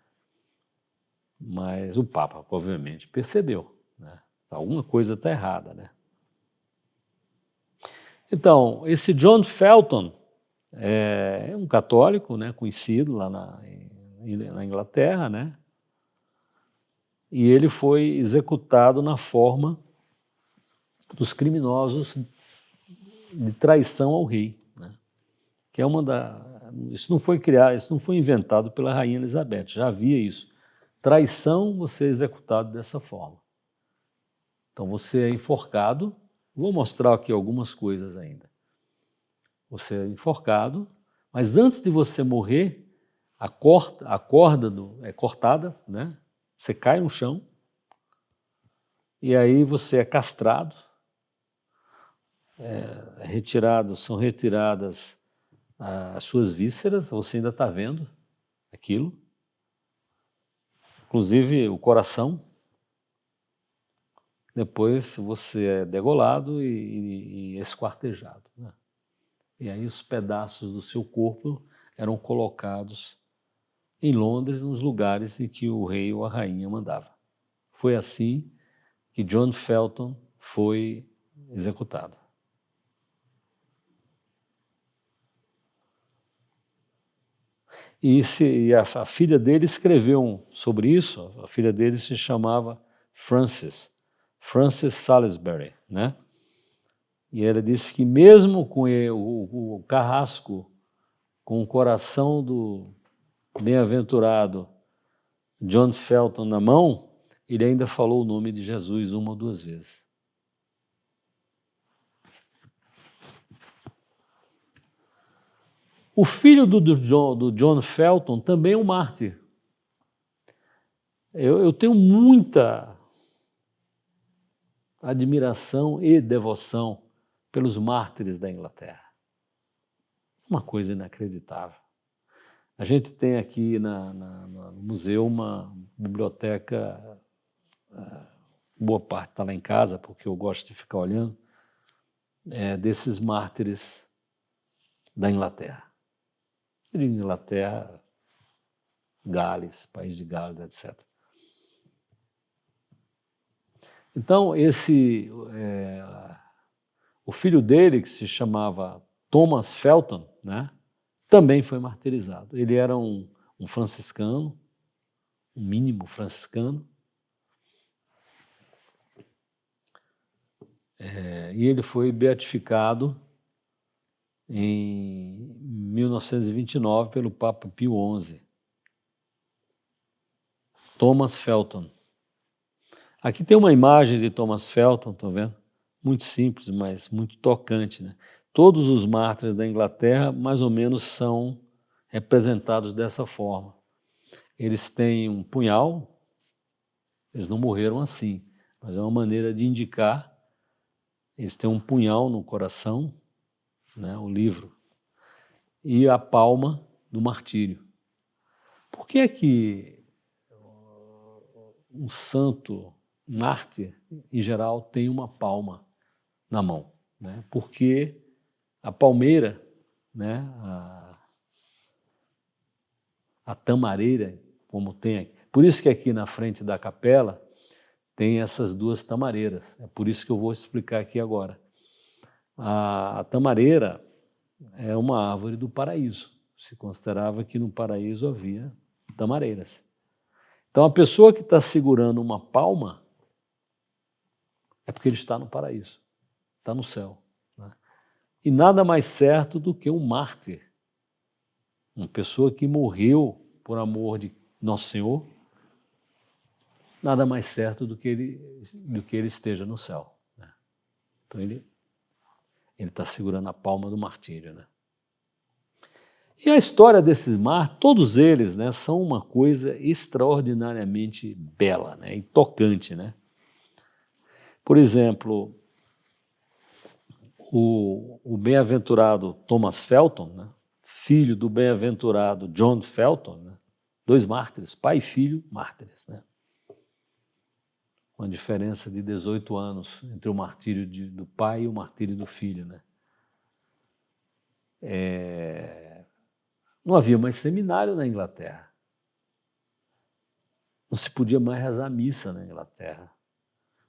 Mas o Papa, obviamente, percebeu, né? Alguma coisa está errada, né? Então, esse John Felton é um católico, né, conhecido lá na Inglaterra, né? E ele foi executado na forma dos criminosos de traição ao rei, né? Que é isso não foi criado, isso não foi inventado pela Rainha Elizabeth, já havia isso. Traição, você é executado dessa forma. Então você é enforcado, vou mostrar aqui algumas coisas ainda. Você é enforcado, mas antes de você morrer, a corda é cortada, né? Você cai no chão, e aí você é castrado, são retiradas as suas vísceras, você ainda está vendo aquilo, inclusive o coração. Depois você é degolado e esquartejado, né? E aí os pedaços do seu corpo eram colocados em Londres, nos lugares em que o rei ou a rainha mandava. Foi assim que John Felton foi executado. E a filha dele escreveu sobre isso, a filha dele se chamava Frances Salisbury, né? E ela disse que mesmo com o carrasco, com o coração do bem-aventurado John Felton na mão, ele ainda falou o nome de Jesus uma ou duas vezes. O filho do John Felton também é um mártir. Eu tenho muita admiração e devoção pelos mártires da Inglaterra. Uma coisa inacreditável. A gente tem aqui no museu uma biblioteca, boa parte está lá em casa, porque eu gosto de ficar olhando, desses mártires da Inglaterra. De Inglaterra, Gales, país de Gales, etc. Então, o filho dele, que se chamava Thomas Felton, né, também foi martirizado. Ele era um franciscano, um mínimo franciscano, e ele foi beatificado em 1929 pelo Papa Pio XI. Thomas Felton. Aqui tem uma imagem de Thomas Felton, estão vendo? Muito simples, mas muito tocante, né? Todos os mártires da Inglaterra, mais ou menos, são representados dessa forma. Eles têm um punhal, eles não morreram assim, mas é uma maneira de indicar. Eles têm um punhal no coração, né, o livro, e a palma do martírio. Por que é que um santo mártir, em geral, tem uma palma na mão? Né? Porque a palmeira, né, a tamareira, como tem aqui. Por isso que aqui na frente da capela tem essas duas tamareiras. É por isso que eu vou explicar aqui agora. A tamareira é uma árvore do paraíso. Se considerava que no paraíso havia tamareiras. Então, a pessoa que está segurando uma palma é porque ele está no paraíso, está no céu. Né? E nada mais certo do que um mártir, uma pessoa que morreu por amor de Nosso Senhor, nada mais certo do que ele esteja no céu. Né? Então, ele está segurando a palma do martírio. Né? E a história desses mártires, todos eles, né, são uma coisa extraordinariamente bela, né, e tocante. Né? Por exemplo, o bem-aventurado Thomas Felton, né, filho do bem-aventurado John Felton, né, dois mártires, pai e filho, mártires. Né? Uma diferença de 18 anos entre o martírio do pai e o martírio do filho. Né? Não havia mais seminário na Inglaterra. Não se podia mais rezar missa na Inglaterra.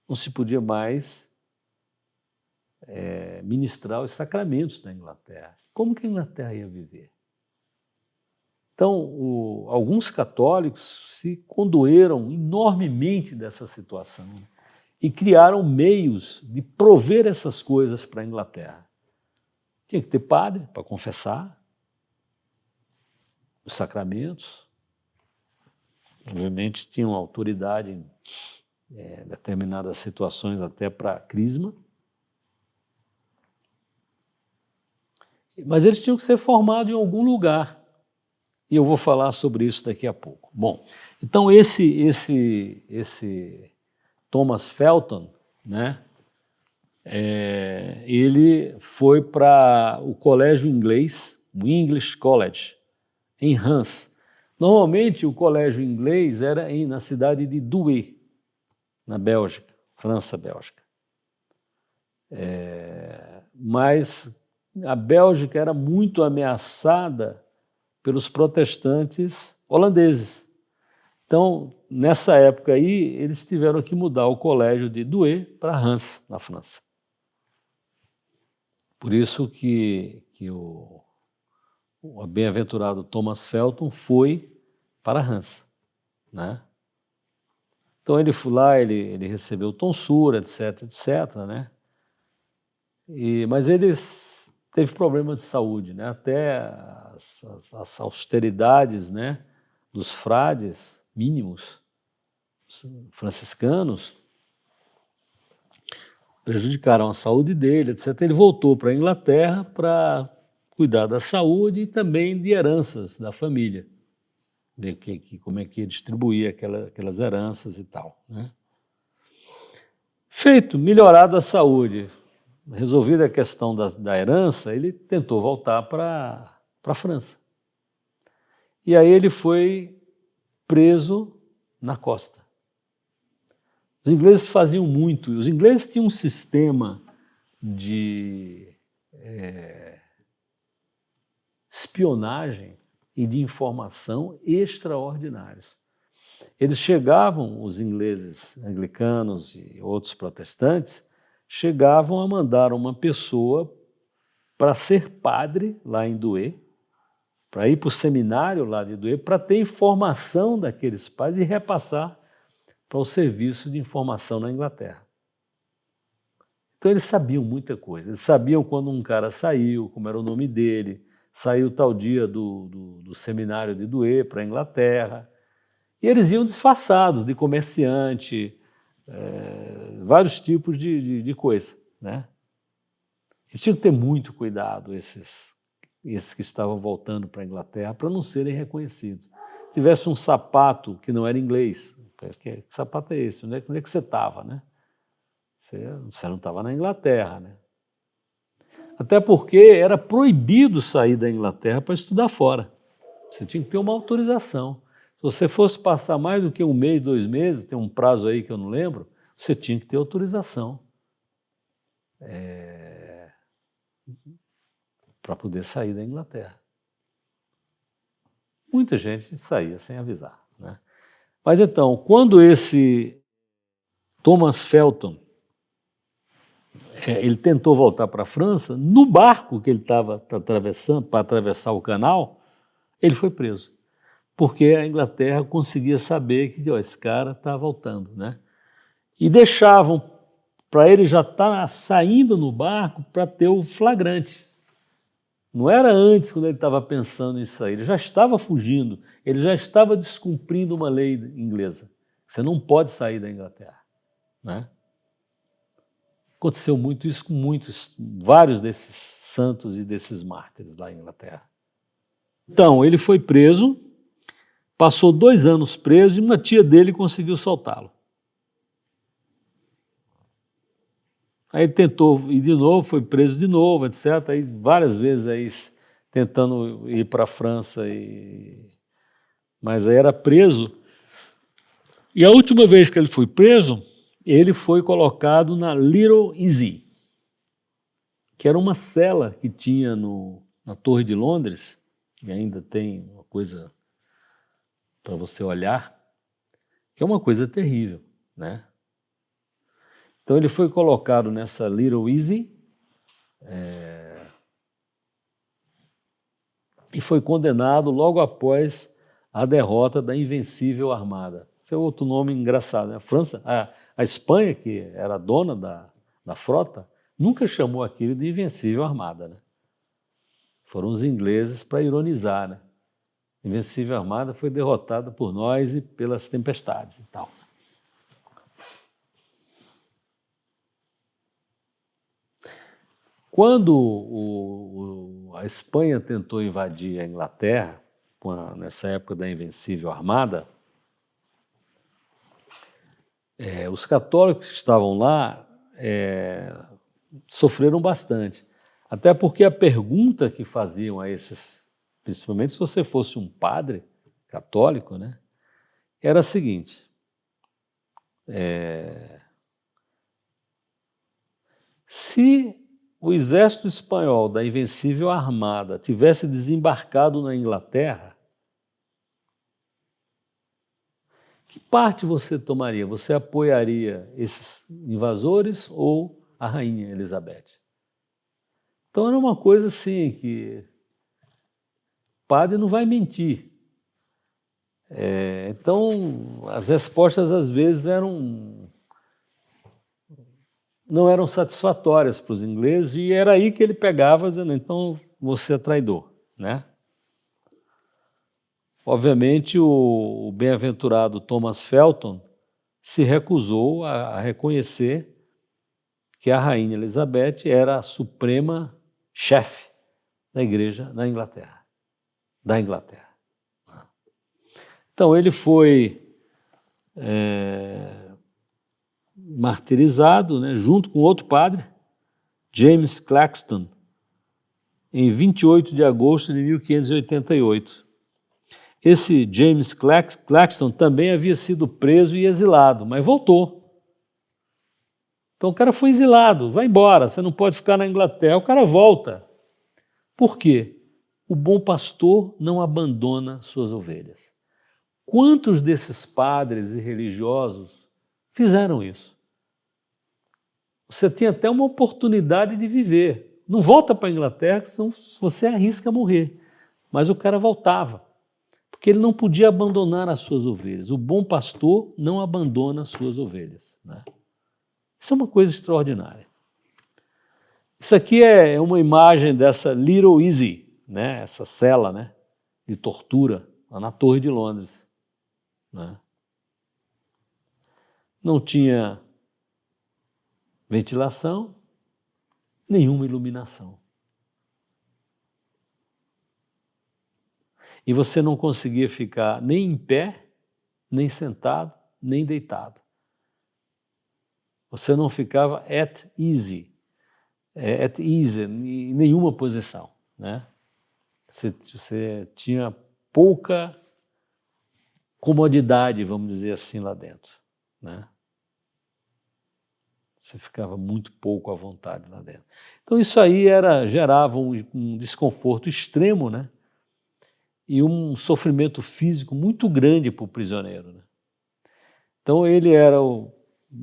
Não se podia mais ministrar os sacramentos na Inglaterra. Como que a Inglaterra ia viver? Então, alguns católicos se condoeram enormemente dessa situação e criaram meios de prover essas coisas para a Inglaterra. Tinha que ter padre para confessar os sacramentos. Obviamente, tinham autoridade em determinadas situações, até para crisma. Mas eles tinham que ser formados em algum lugar. E eu vou falar sobre isso daqui a pouco. Bom, então esse Thomas Felton, né, ele foi para o colégio inglês, o English College, em Reims. Normalmente o colégio inglês era na cidade de Douai, na Bélgica, França-Bélgica. Mas a Bélgica era muito ameaçada pelos protestantes holandeses. Então, nessa época aí, eles tiveram que mudar o colégio de Douai para Reims, na França. Por isso que o bem-aventurado Thomas Felton foi para Reims. Né? Então, ele foi lá, ele recebeu tonsura, etc, etc. Né? Mas ele teve problema de saúde, né? Até as austeridades, né, dos frades mínimos franciscanos prejudicaram a saúde dele, etc. Ele voltou para a Inglaterra para cuidar da saúde e também de heranças da família, de como é que ia distribuir aquelas heranças e tal. Né? Feito, melhorado a saúde, resolvida a questão da herança, ele tentou voltar para a França. E aí ele foi preso na costa. Os ingleses faziam muito, os ingleses tinham um sistema de espionagem e de informação extraordinários. Eles chegavam, os ingleses anglicanos e outros protestantes, chegavam a mandar uma pessoa para ser padre lá em Douai, para ir para o seminário lá de Douai, para ter informação daqueles padres e repassar para o serviço de informação na Inglaterra. Então eles sabiam muita coisa, eles sabiam quando um cara saiu, como era o nome dele, saiu tal dia do seminário de Douai para a Inglaterra, e eles iam disfarçados de comerciante, vários tipos de coisa, né? Eles tinham que ter muito cuidado, esses que estavam voltando para a Inglaterra, para não serem reconhecidos. Se tivesse um sapato que não era inglês, que sapato é esse? Onde é que você estava, né? Você não estava na Inglaterra, né? Até porque era proibido sair da Inglaterra para estudar fora. Você tinha que ter uma autorização. Se você fosse passar mais do que 1 mês, 2 meses, tem um prazo aí que eu não lembro, você tinha que ter autorização para poder sair da Inglaterra. Muita gente saía sem avisar, né? Mas então, quando esse Thomas Felton ele tentou voltar para a França, no barco que ele estava atravessando, para atravessar o canal, ele foi preso. Porque a Inglaterra conseguia saber que esse cara está voltando, né? E deixavam para ele já estar saindo no barco para ter o flagrante. Não era antes, quando ele estava pensando em sair, ele já estava fugindo, ele já estava descumprindo uma lei inglesa. Você não pode sair da Inglaterra, né? Aconteceu muito isso com vários desses santos e desses mártires lá em Inglaterra. Então, ele foi preso, passou 2 anos preso e uma tia dele conseguiu soltá-lo. Aí ele tentou ir de novo, foi preso de novo, etc. Aí várias vezes aí, tentando ir para a França, mas aí era preso. E a última vez que ele foi preso, ele foi colocado na Little Easy, que era uma cela que tinha na Torre de Londres, e ainda tem uma coisa para você olhar, que é uma coisa terrível, né? Então ele foi colocado nessa Little Easy e foi condenado logo após a derrota da Invencível Armada. Esse é outro nome engraçado, né? A França, a Espanha, que era dona da frota, nunca chamou aquilo de Invencível Armada, né? Foram os ingleses para ironizar, né? Invencível Armada foi derrotada por nós e pelas tempestades e tal. Quando a Espanha tentou invadir a Inglaterra, nessa época da Invencível Armada, os católicos que estavam lá sofreram bastante. Até porque a pergunta que faziam a esses, principalmente se você fosse um padre católico, né, era a seguinte: se o exército espanhol da Invencível Armada tivesse desembarcado na Inglaterra, que parte você tomaria? Você apoiaria esses invasores ou a rainha Elizabeth? Então era uma coisa assim que o padre não vai mentir. Então as respostas às vezes não eram satisfatórias para os ingleses e era aí que ele pegava dizendo, então você é traidor, né? Obviamente o bem-aventurado Thomas Felton se recusou a reconhecer que a rainha Elizabeth era a suprema chefe da igreja da Inglaterra. Então ele foi martirizado, né, junto com outro padre, James Claxton, em 28 de agosto de 1588. Esse James Claxton também havia sido preso e exilado, mas voltou. Então o cara foi exilado, vai embora, você não pode ficar na Inglaterra, o cara volta. Por quê? O bom pastor não abandona suas ovelhas. Quantos desses padres e religiosos fizeram isso? Você tem até uma oportunidade de viver. Não volta para a Inglaterra, senão você arrisca morrer. Mas o cara voltava, porque ele não podia abandonar as suas ovelhas. O bom pastor não abandona as suas ovelhas, né? Isso é uma coisa extraordinária. Isso aqui é uma imagem dessa Little Easy, né? Essa cela, né, de tortura lá na Torre de Londres, né? Não tinha ventilação, nenhuma iluminação. E você não conseguia ficar nem em pé, nem sentado, nem deitado. Você não ficava at ease em nenhuma posição, né? Você tinha pouca comodidade, vamos dizer assim, lá dentro, né? Você ficava muito pouco à vontade lá dentro. Então isso aí gerava um desconforto extremo, né? E um sofrimento físico muito grande para o prisioneiro, né? Então ele era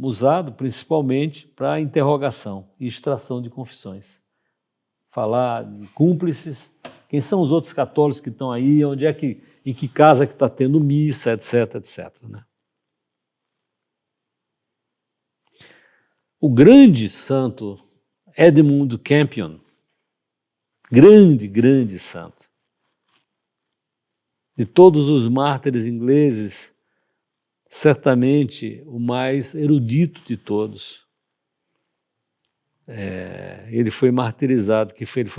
usado principalmente para interrogação e extração de confissões. Falar de cúmplices, quem são os outros católicos que estão aí, em que casa que está tendo missa, etc, etc, né? O grande santo Edmund Campion, grande santo, de todos os mártires ingleses, certamente o mais erudito de todos. Ele foi martirizado, ele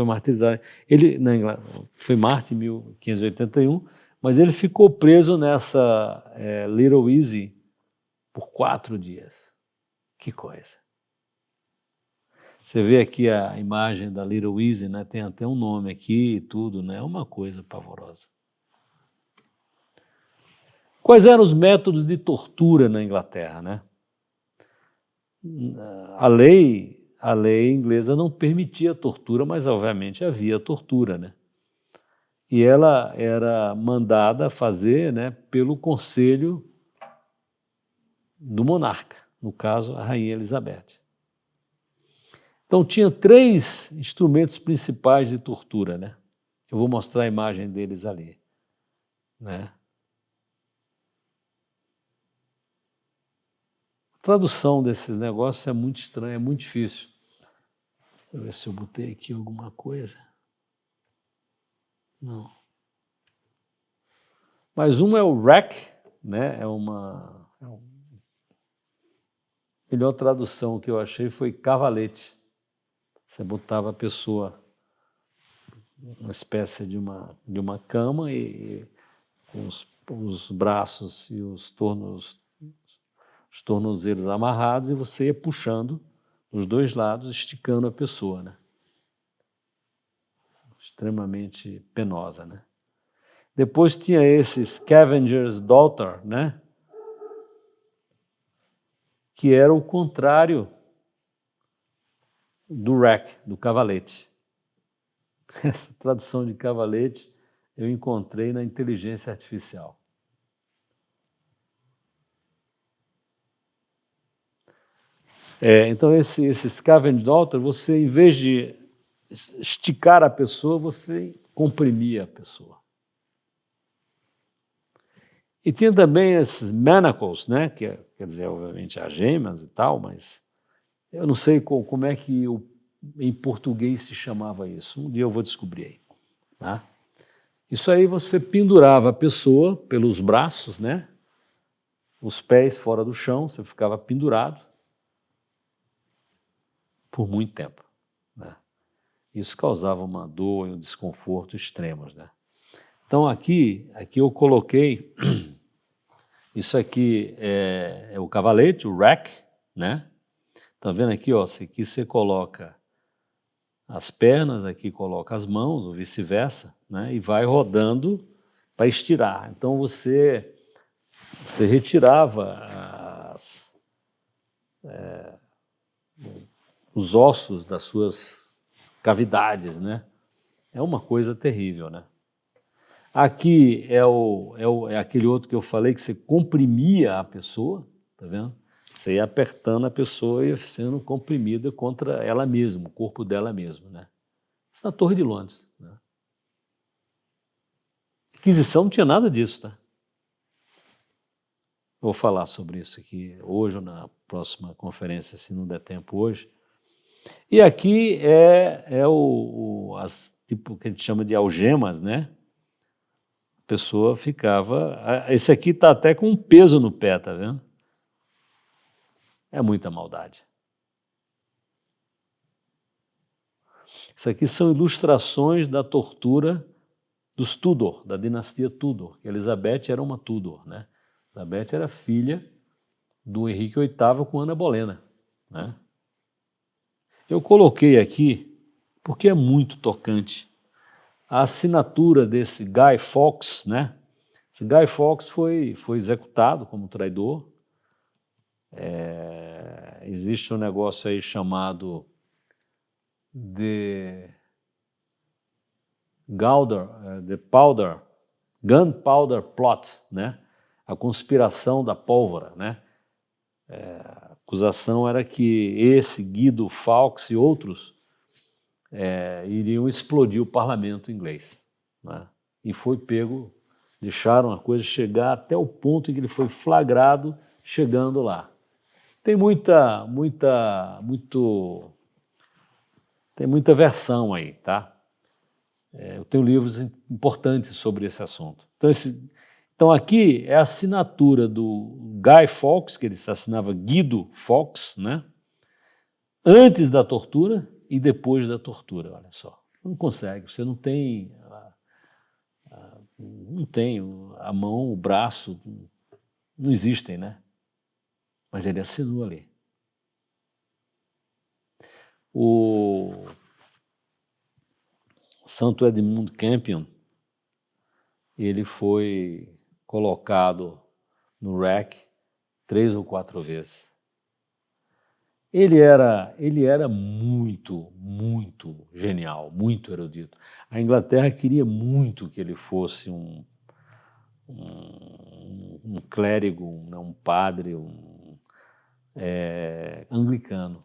foi mártir em 1581, mas ele ficou preso nessa Little Easy por 4 dias. Que coisa! Você vê aqui a imagem da Little Easy, né? Tem até um nome aqui e tudo, né? É uma coisa pavorosa. Quais eram os métodos de tortura na Inglaterra, né? A lei inglesa não permitia tortura, mas obviamente havia tortura, né? E ela era mandada fazer, né, pelo conselho do monarca, no caso a rainha Elizabeth. Então tinha 3 instrumentos principais de tortura, né? Eu vou mostrar a imagem deles ali, né? A tradução desses negócios é muito estranha, é muito difícil. Deixa eu ver se eu botei aqui alguma coisa. Não. Mas uma é o rack, né? Melhor tradução que eu achei foi cavalete. Você botava a pessoa uma espécie de uma cama e com os braços e os tornozelos amarrados e você ia puxando os 2 lados, esticando a pessoa, né? Extremamente penosa, né? Depois tinha esse Scavenger's Daughter, né? Que era o contrário do rack, do cavalete. Essa tradução de cavalete eu encontrei na inteligência artificial. Então esse Scavenger's Daughter, você, em vez de esticar a pessoa, você comprimia a pessoa. E tinha também esses manacles, né? Que quer dizer, obviamente, algemas e tal, mas eu não sei como é que em português se chamava isso. Um dia eu vou descobrir aí, tá? Isso aí você pendurava a pessoa pelos braços, né? Os pés fora do chão, você ficava pendurado por muito tempo, né? Isso causava uma dor e um desconforto extremos, né? Então aqui eu coloquei, isso aqui é o cavalete, o rack, né? Tá vendo aqui, ó? Aqui você coloca as pernas, aqui coloca as mãos, ou vice-versa, né? E vai rodando para estirar. Então você retirava os ossos das suas cavidades, né? É uma coisa terrível, né? Aqui é aquele outro que eu falei que você comprimia a pessoa, tá vendo? Você ia apertando a pessoa e ia sendo comprimida contra ela mesma, o corpo dela mesma, né? Isso na Torre de Londres, né? Inquisição não tinha nada disso, tá? Vou falar sobre isso aqui hoje ou na próxima conferência, se não der tempo hoje. E aqui as tipo que a gente chama de algemas, né? A pessoa ficava. Esse aqui está até com um peso no pé, tá vendo? É muita maldade. Isso aqui são ilustrações da tortura dos Tudor, da dinastia Tudor. Elizabeth era uma Tudor, né? Elizabeth era filha do Henrique VIII com Ana Bolena, né? Eu coloquei aqui porque é muito tocante a assinatura desse Guy Fawkes, né? Esse Guy Fawkes foi executado como traidor. Existe um negócio aí chamado Gunpowder Plot, né? A conspiração da pólvora, né? A acusação era que esse Guido Fawkes e outros iriam explodir o parlamento inglês, né? E foi pego, deixaram a coisa chegar até o ponto em que ele foi flagrado chegando lá. Tem tem muita versão aí, tá? Eu tenho livros importantes sobre esse assunto. Então aqui é a assinatura do Guy Fawkes, que ele se assinava Guido Fawkes, né? Antes da tortura e depois da tortura, olha só. Não consegue, você não tem a mão, o braço, não existem, né? Mas ele assinou ali. O Santo Edmund Campion, ele foi colocado no rack 3 ou 4 vezes. Ele era muito genial, muito erudito. A Inglaterra queria muito que ele fosse um clérigo, um padre, anglicano.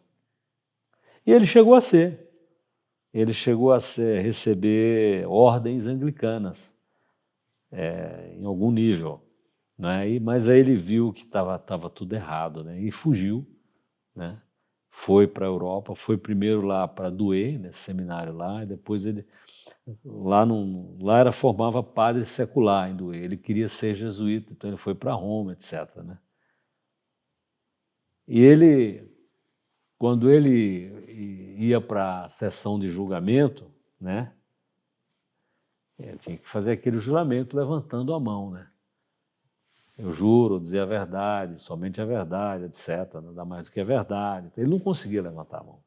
E ele chegou a ser. Ele chegou a receber ordens anglicanas, em algum nível, né? Mas aí ele viu que estava tudo errado, né? E fugiu, né? Foi para a Europa, foi primeiro lá para Douai, nesse seminário lá, e depois ele lá formava padre secular em Douai. Ele queria ser jesuíta, então ele foi para Roma, etc., né? E ele, quando ele ia para a sessão de julgamento, né? Ele tinha que fazer aquele juramento levantando a mão, né? Eu juro dizer a verdade, somente a verdade, etc. Nada mais do que a verdade. Ele não conseguia levantar a mão.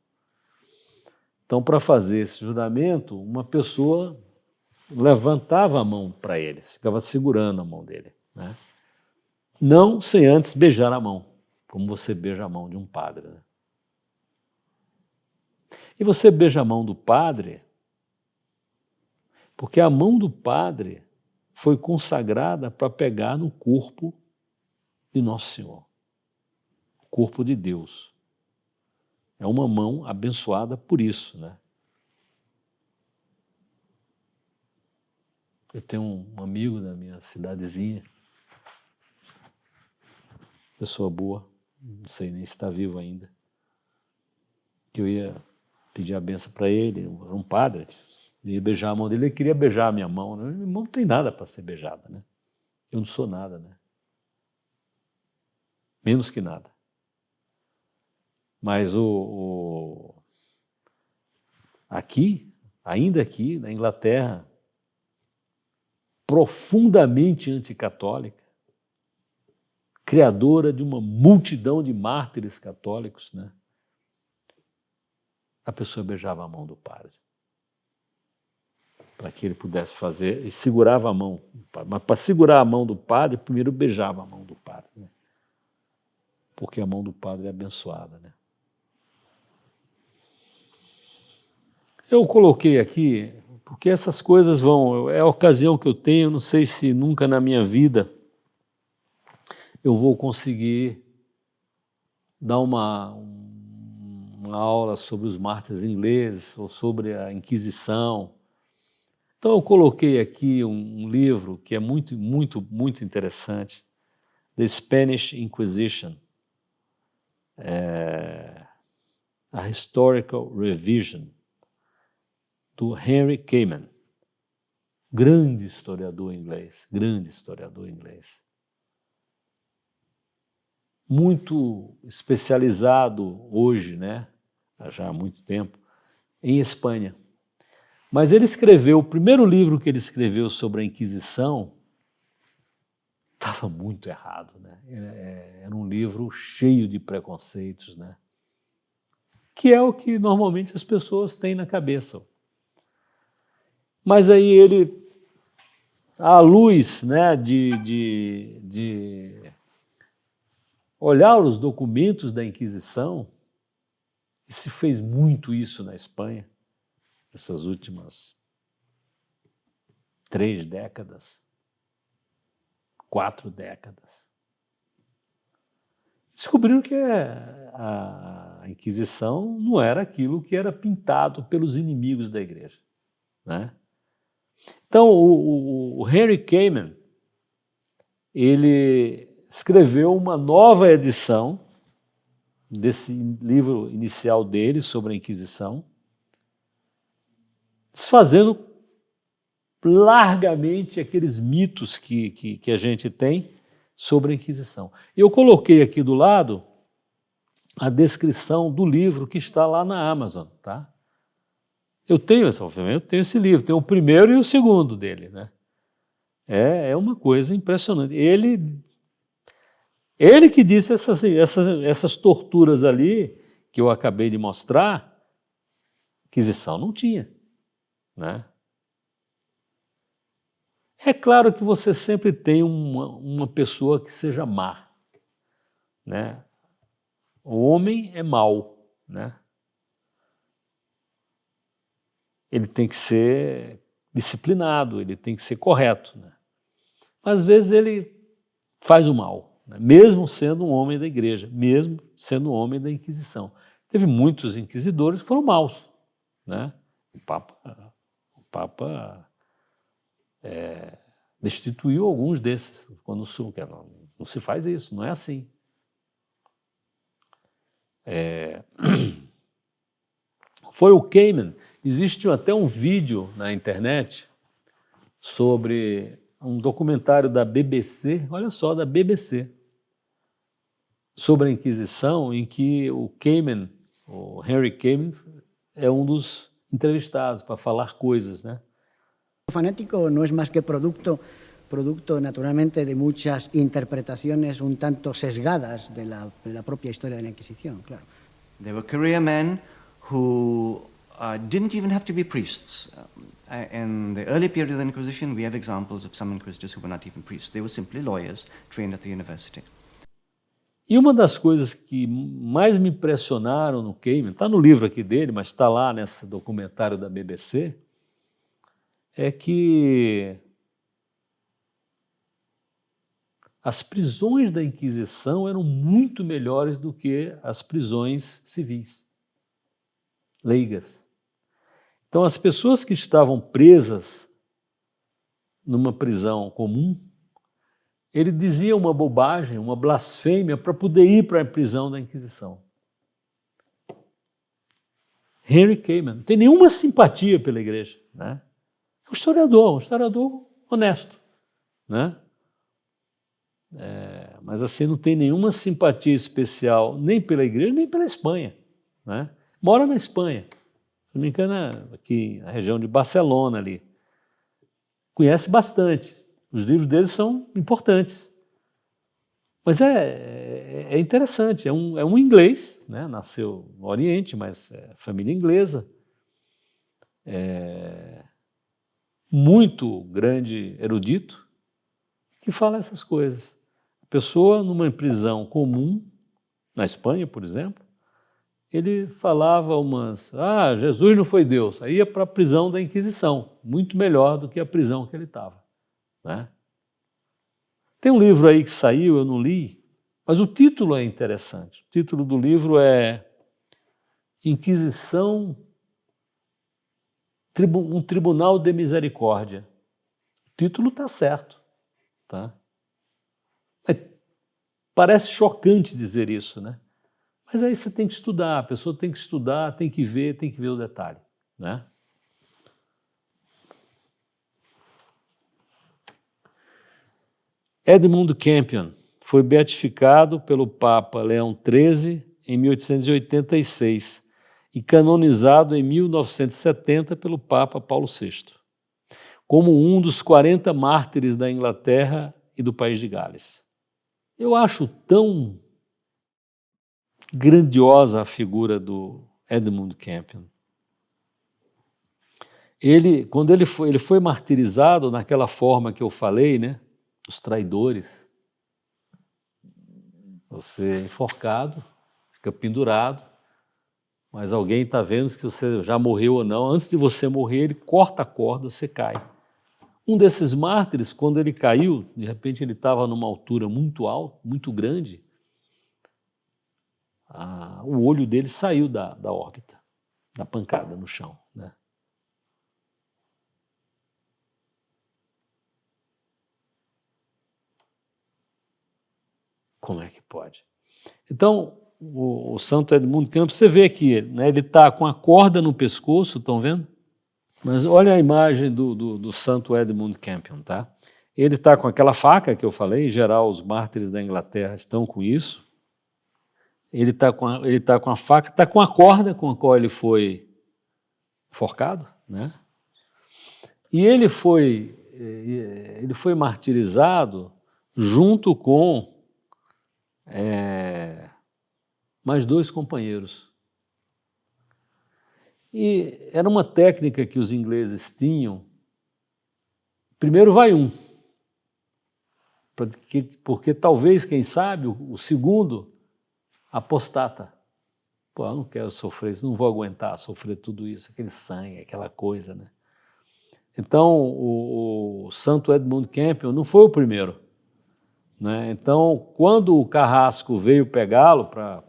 Então, para fazer esse juramento, uma pessoa levantava a mão para ele, ficava segurando a mão dele, né? Não sem antes beijar a mão, como você beija a mão de um padre, né? E você beija a mão do padre porque a mão do padre foi consagrada para pegar no corpo de Nosso Senhor, o corpo de Deus. É uma mão abençoada por isso, né? Eu tenho um amigo da minha cidadezinha, pessoa boa, não sei nem se está vivo ainda, que eu ia pedir a benção para ele, era um padre, eu ia beijar a mão dele, ele queria beijar a minha mão, né? Minha mão não tem nada para ser beijada, né? Eu não sou nada, né? Menos que nada. Mas aqui, ainda aqui na Inglaterra, profundamente anticatólica, criadora de uma multidão de mártires católicos, né? A pessoa beijava a mão do padre, para que ele pudesse fazer, e segurava a mão do padre. Mas para segurar a mão do padre, primeiro beijava a mão do padre, né? Porque a mão do padre é abençoada, né? Eu coloquei aqui, porque essas coisas vão, é a ocasião que eu tenho, não sei se nunca na minha vida eu vou conseguir dar uma aula sobre os mártires ingleses ou sobre a Inquisição. Então eu coloquei aqui um livro que é muito interessante, The Spanish Inquisition, a Historical Revision, do Henry Kamen, grande historiador inglês, muito especializado hoje, né, já há muito tempo, em Espanha. Mas ele escreveu, o primeiro livro que ele escreveu sobre a Inquisição estava muito errado, né? Era um livro cheio de preconceitos, né? Que é o que normalmente as pessoas têm na cabeça. Mas aí ele, à luz, né, de olhar os documentos da Inquisição, e se fez muito isso na Espanha, essas últimas 3 décadas, 4 décadas, descobriram que a Inquisição não era aquilo que era pintado pelos inimigos da igreja, né? Então, o Henry Kamen, ele escreveu uma nova edição desse livro inicial dele sobre a Inquisição, desfazendo largamente aqueles mitos que a gente tem sobre a Inquisição. Eu coloquei aqui do lado a descrição do livro que está lá na Amazon, tá? Eu tenho esse livro, tenho o primeiro e o segundo dele, né? É uma coisa impressionante. Ele que disse essas torturas ali que eu acabei de mostrar, Inquisição não tinha, né? É claro que você sempre tem uma pessoa que seja má, né? O homem é mau, né? Ele tem que ser disciplinado, ele tem que ser correto, né? Às vezes ele faz o mal, né? Mesmo sendo um homem da igreja, mesmo sendo um homem da Inquisição. Teve muitos inquisidores que foram maus, né? O Papa destituiu alguns desses, quando não se faz isso, não é assim. Foi o Kamen. Existe até um vídeo na internet sobre um documentário da BBC, olha só, da BBC, sobre a Inquisição, em que o Kamen, o Henry Kamen, é um dos entrevistados para falar coisas, né? Fanático no es más que producto naturalmente de muchas interpretaciones un tanto sesgadas de la propia historia de la Inquisición, claro. There were career men who didn't even have to be priests. In the early period of the Inquisition, we have examples of some inquisitors who were not even priests. They were simply lawyers trained at the university. E uma das coisas que mais me impressionaram no Kamen, está no livro aqui dele, mas está lá nesse documentário da BBC, é que as prisões da Inquisição eram muito melhores do que as prisões civis, leigas. Então, as pessoas que estavam presas numa prisão comum, ele dizia uma bobagem, uma blasfêmia para poder ir para a prisão da Inquisição. Henry Kamen não tem nenhuma simpatia pela igreja, né? É um historiador honesto, né? Mas assim não tem nenhuma simpatia especial nem pela igreja, nem pela Espanha, né? Mora na Espanha, se não me engano, aqui na região de Barcelona ali. Conhece bastante. Os livros dele são importantes. Mas é interessante, é um inglês, né? Nasceu no Oriente, mas é família inglesa, muito grande erudito, que fala essas coisas. A pessoa numa prisão comum, na Espanha, por exemplo, ele falava Jesus não foi Deus, aí ia para a prisão da Inquisição, muito melhor do que a prisão que ele estava, né? Tem um livro aí que saiu, eu não li, mas o título é interessante. O título do livro é Inquisição, um Tribunal de Misericórdia. O título está certo, tá? Parece chocante dizer isso, né? Mas aí você tem que estudar, a pessoa tem que estudar, tem que ver o detalhe, né? Edmund Campion foi beatificado pelo Papa Leão XIII em 1886 e canonizado em 1970 pelo Papa Paulo VI, como um dos 40 mártires da Inglaterra e do País de Gales. Eu acho tão grandiosa a figura do Edmund Campion. Quando ele foi martirizado naquela forma que eu falei, né? Os traidores. Você é enforcado, fica pendurado, mas alguém está vendo se você já morreu ou não. Antes de você morrer, ele corta a corda, você cai. Um desses mártires, quando ele caiu, de repente ele estava numa altura muito alta, muito grande, o olho dele saiu da órbita, da pancada no chão, né? Como é que pode? Então, o Santo Edmund Campion, você vê aqui, né, ele está com a corda no pescoço, estão vendo? Mas olha a imagem do Santo Edmund Campion, tá? Ele está com aquela faca que eu falei, em geral os mártires da Inglaterra estão com isso. Ele está com a faca, está com a corda com a qual ele foi enforcado, né? E ele foi martirizado junto com mais 2 companheiros. E era uma técnica que os ingleses tinham. Primeiro vai um, porque talvez, quem sabe, o segundo apostata. Pô, eu não quero sofrer isso, não vou aguentar sofrer tudo isso, aquele sangue, aquela coisa, né? Então, o Santo Edmund Campion não foi o primeiro, né? Então, quando o Carrasco veio pegá-lo para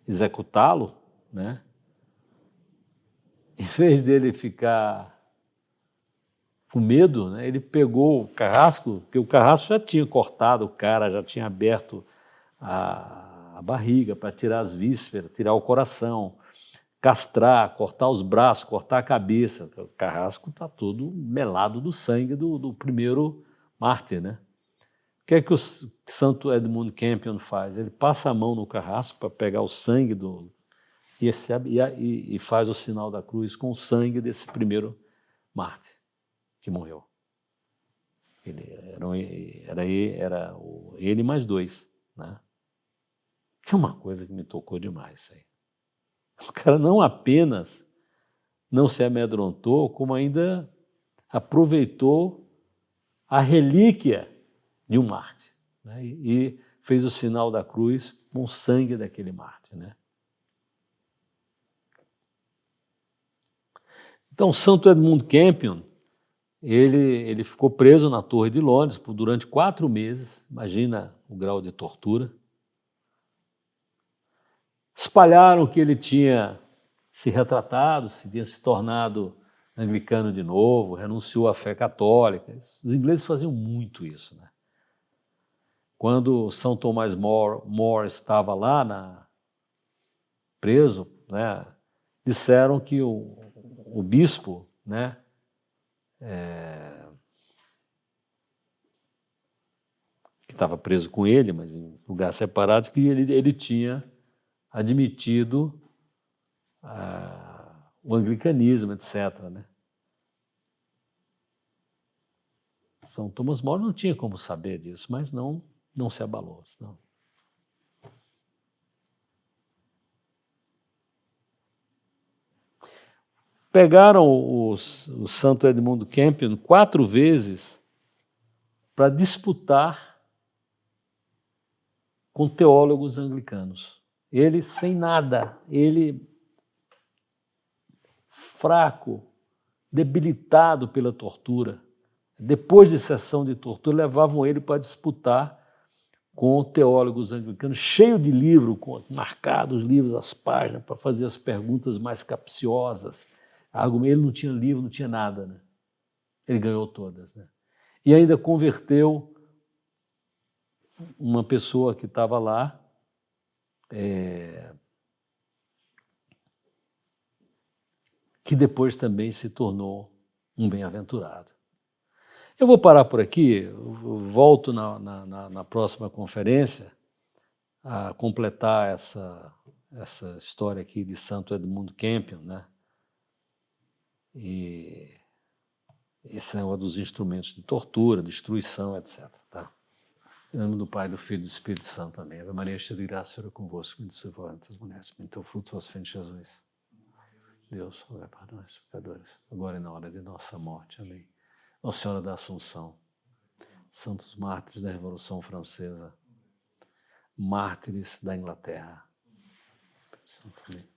executá-lo, né? Em vez dele ficar com medo, né, ele pegou o Carrasco, porque o Carrasco já tinha cortado o cara, já tinha aberto a barriga para tirar as vísceras, tirar o coração, castrar, cortar os braços, cortar a cabeça. O Carrasco está todo melado do sangue do primeiro mártir, né? O que é que o Santo Edmund Campion faz? Ele passa a mão no Carrasco para pegar o sangue e faz o sinal da cruz com o sangue desse primeiro mártir que morreu. Era ele mais 2, né? Que é uma coisa que me tocou demais. Aí. O cara não apenas não se amedrontou, como ainda aproveitou a relíquia de um mártir, né? E fez o sinal da cruz com o sangue daquele mártir, né? Então, Santo Edmund Campion, ele ficou preso na Torre de Londres durante 4 meses, imagina o grau de tortura. Espalharam que ele tinha se retratado, se tinha se tornado anglicano de novo, renunciou à fé católica. Os ingleses faziam muito isso, né? Quando São Tomás More estava lá preso, né, disseram que o bispo, né, que estava preso com ele, mas em lugares separados, que ele tinha admitido o anglicanismo, etc., né? São Tomás More não tinha como saber disso, mas não não se abalou. Não. Pegaram o Santo Edmundo Campion 4 vezes para disputar com teólogos anglicanos. Ele sem nada, ele fraco, debilitado pela tortura. Depois de sessão de tortura, levavam ele para disputar com teólogos anglicanos, cheio de livro, marcados os livros, as páginas, para fazer as perguntas mais capciosas. Ele não tinha livro, não tinha nada, né? Ele ganhou todas, né? E ainda converteu uma pessoa que estava lá, que depois também se tornou um bem-aventurado. Eu vou parar por aqui, eu volto na próxima conferência a completar essa história aqui de Santo Edmundo Campion, né? E esse negócio dos instrumentos de tortura, destruição, etc. Tá? Em nome do Pai, do Filho e do Espírito Santo. Amém. Ave Maria, cheia de graça, Senhor é convosco, bendita sois vós entre as mulheres, bendito é o fruto do vosso ventre, Jesus. Deus, rogai para nós, pecadores, agora e na hora de nossa morte. Amém. Nossa Senhora da Assunção, santos mártires da Revolução Francesa, mártires da Inglaterra. Amém.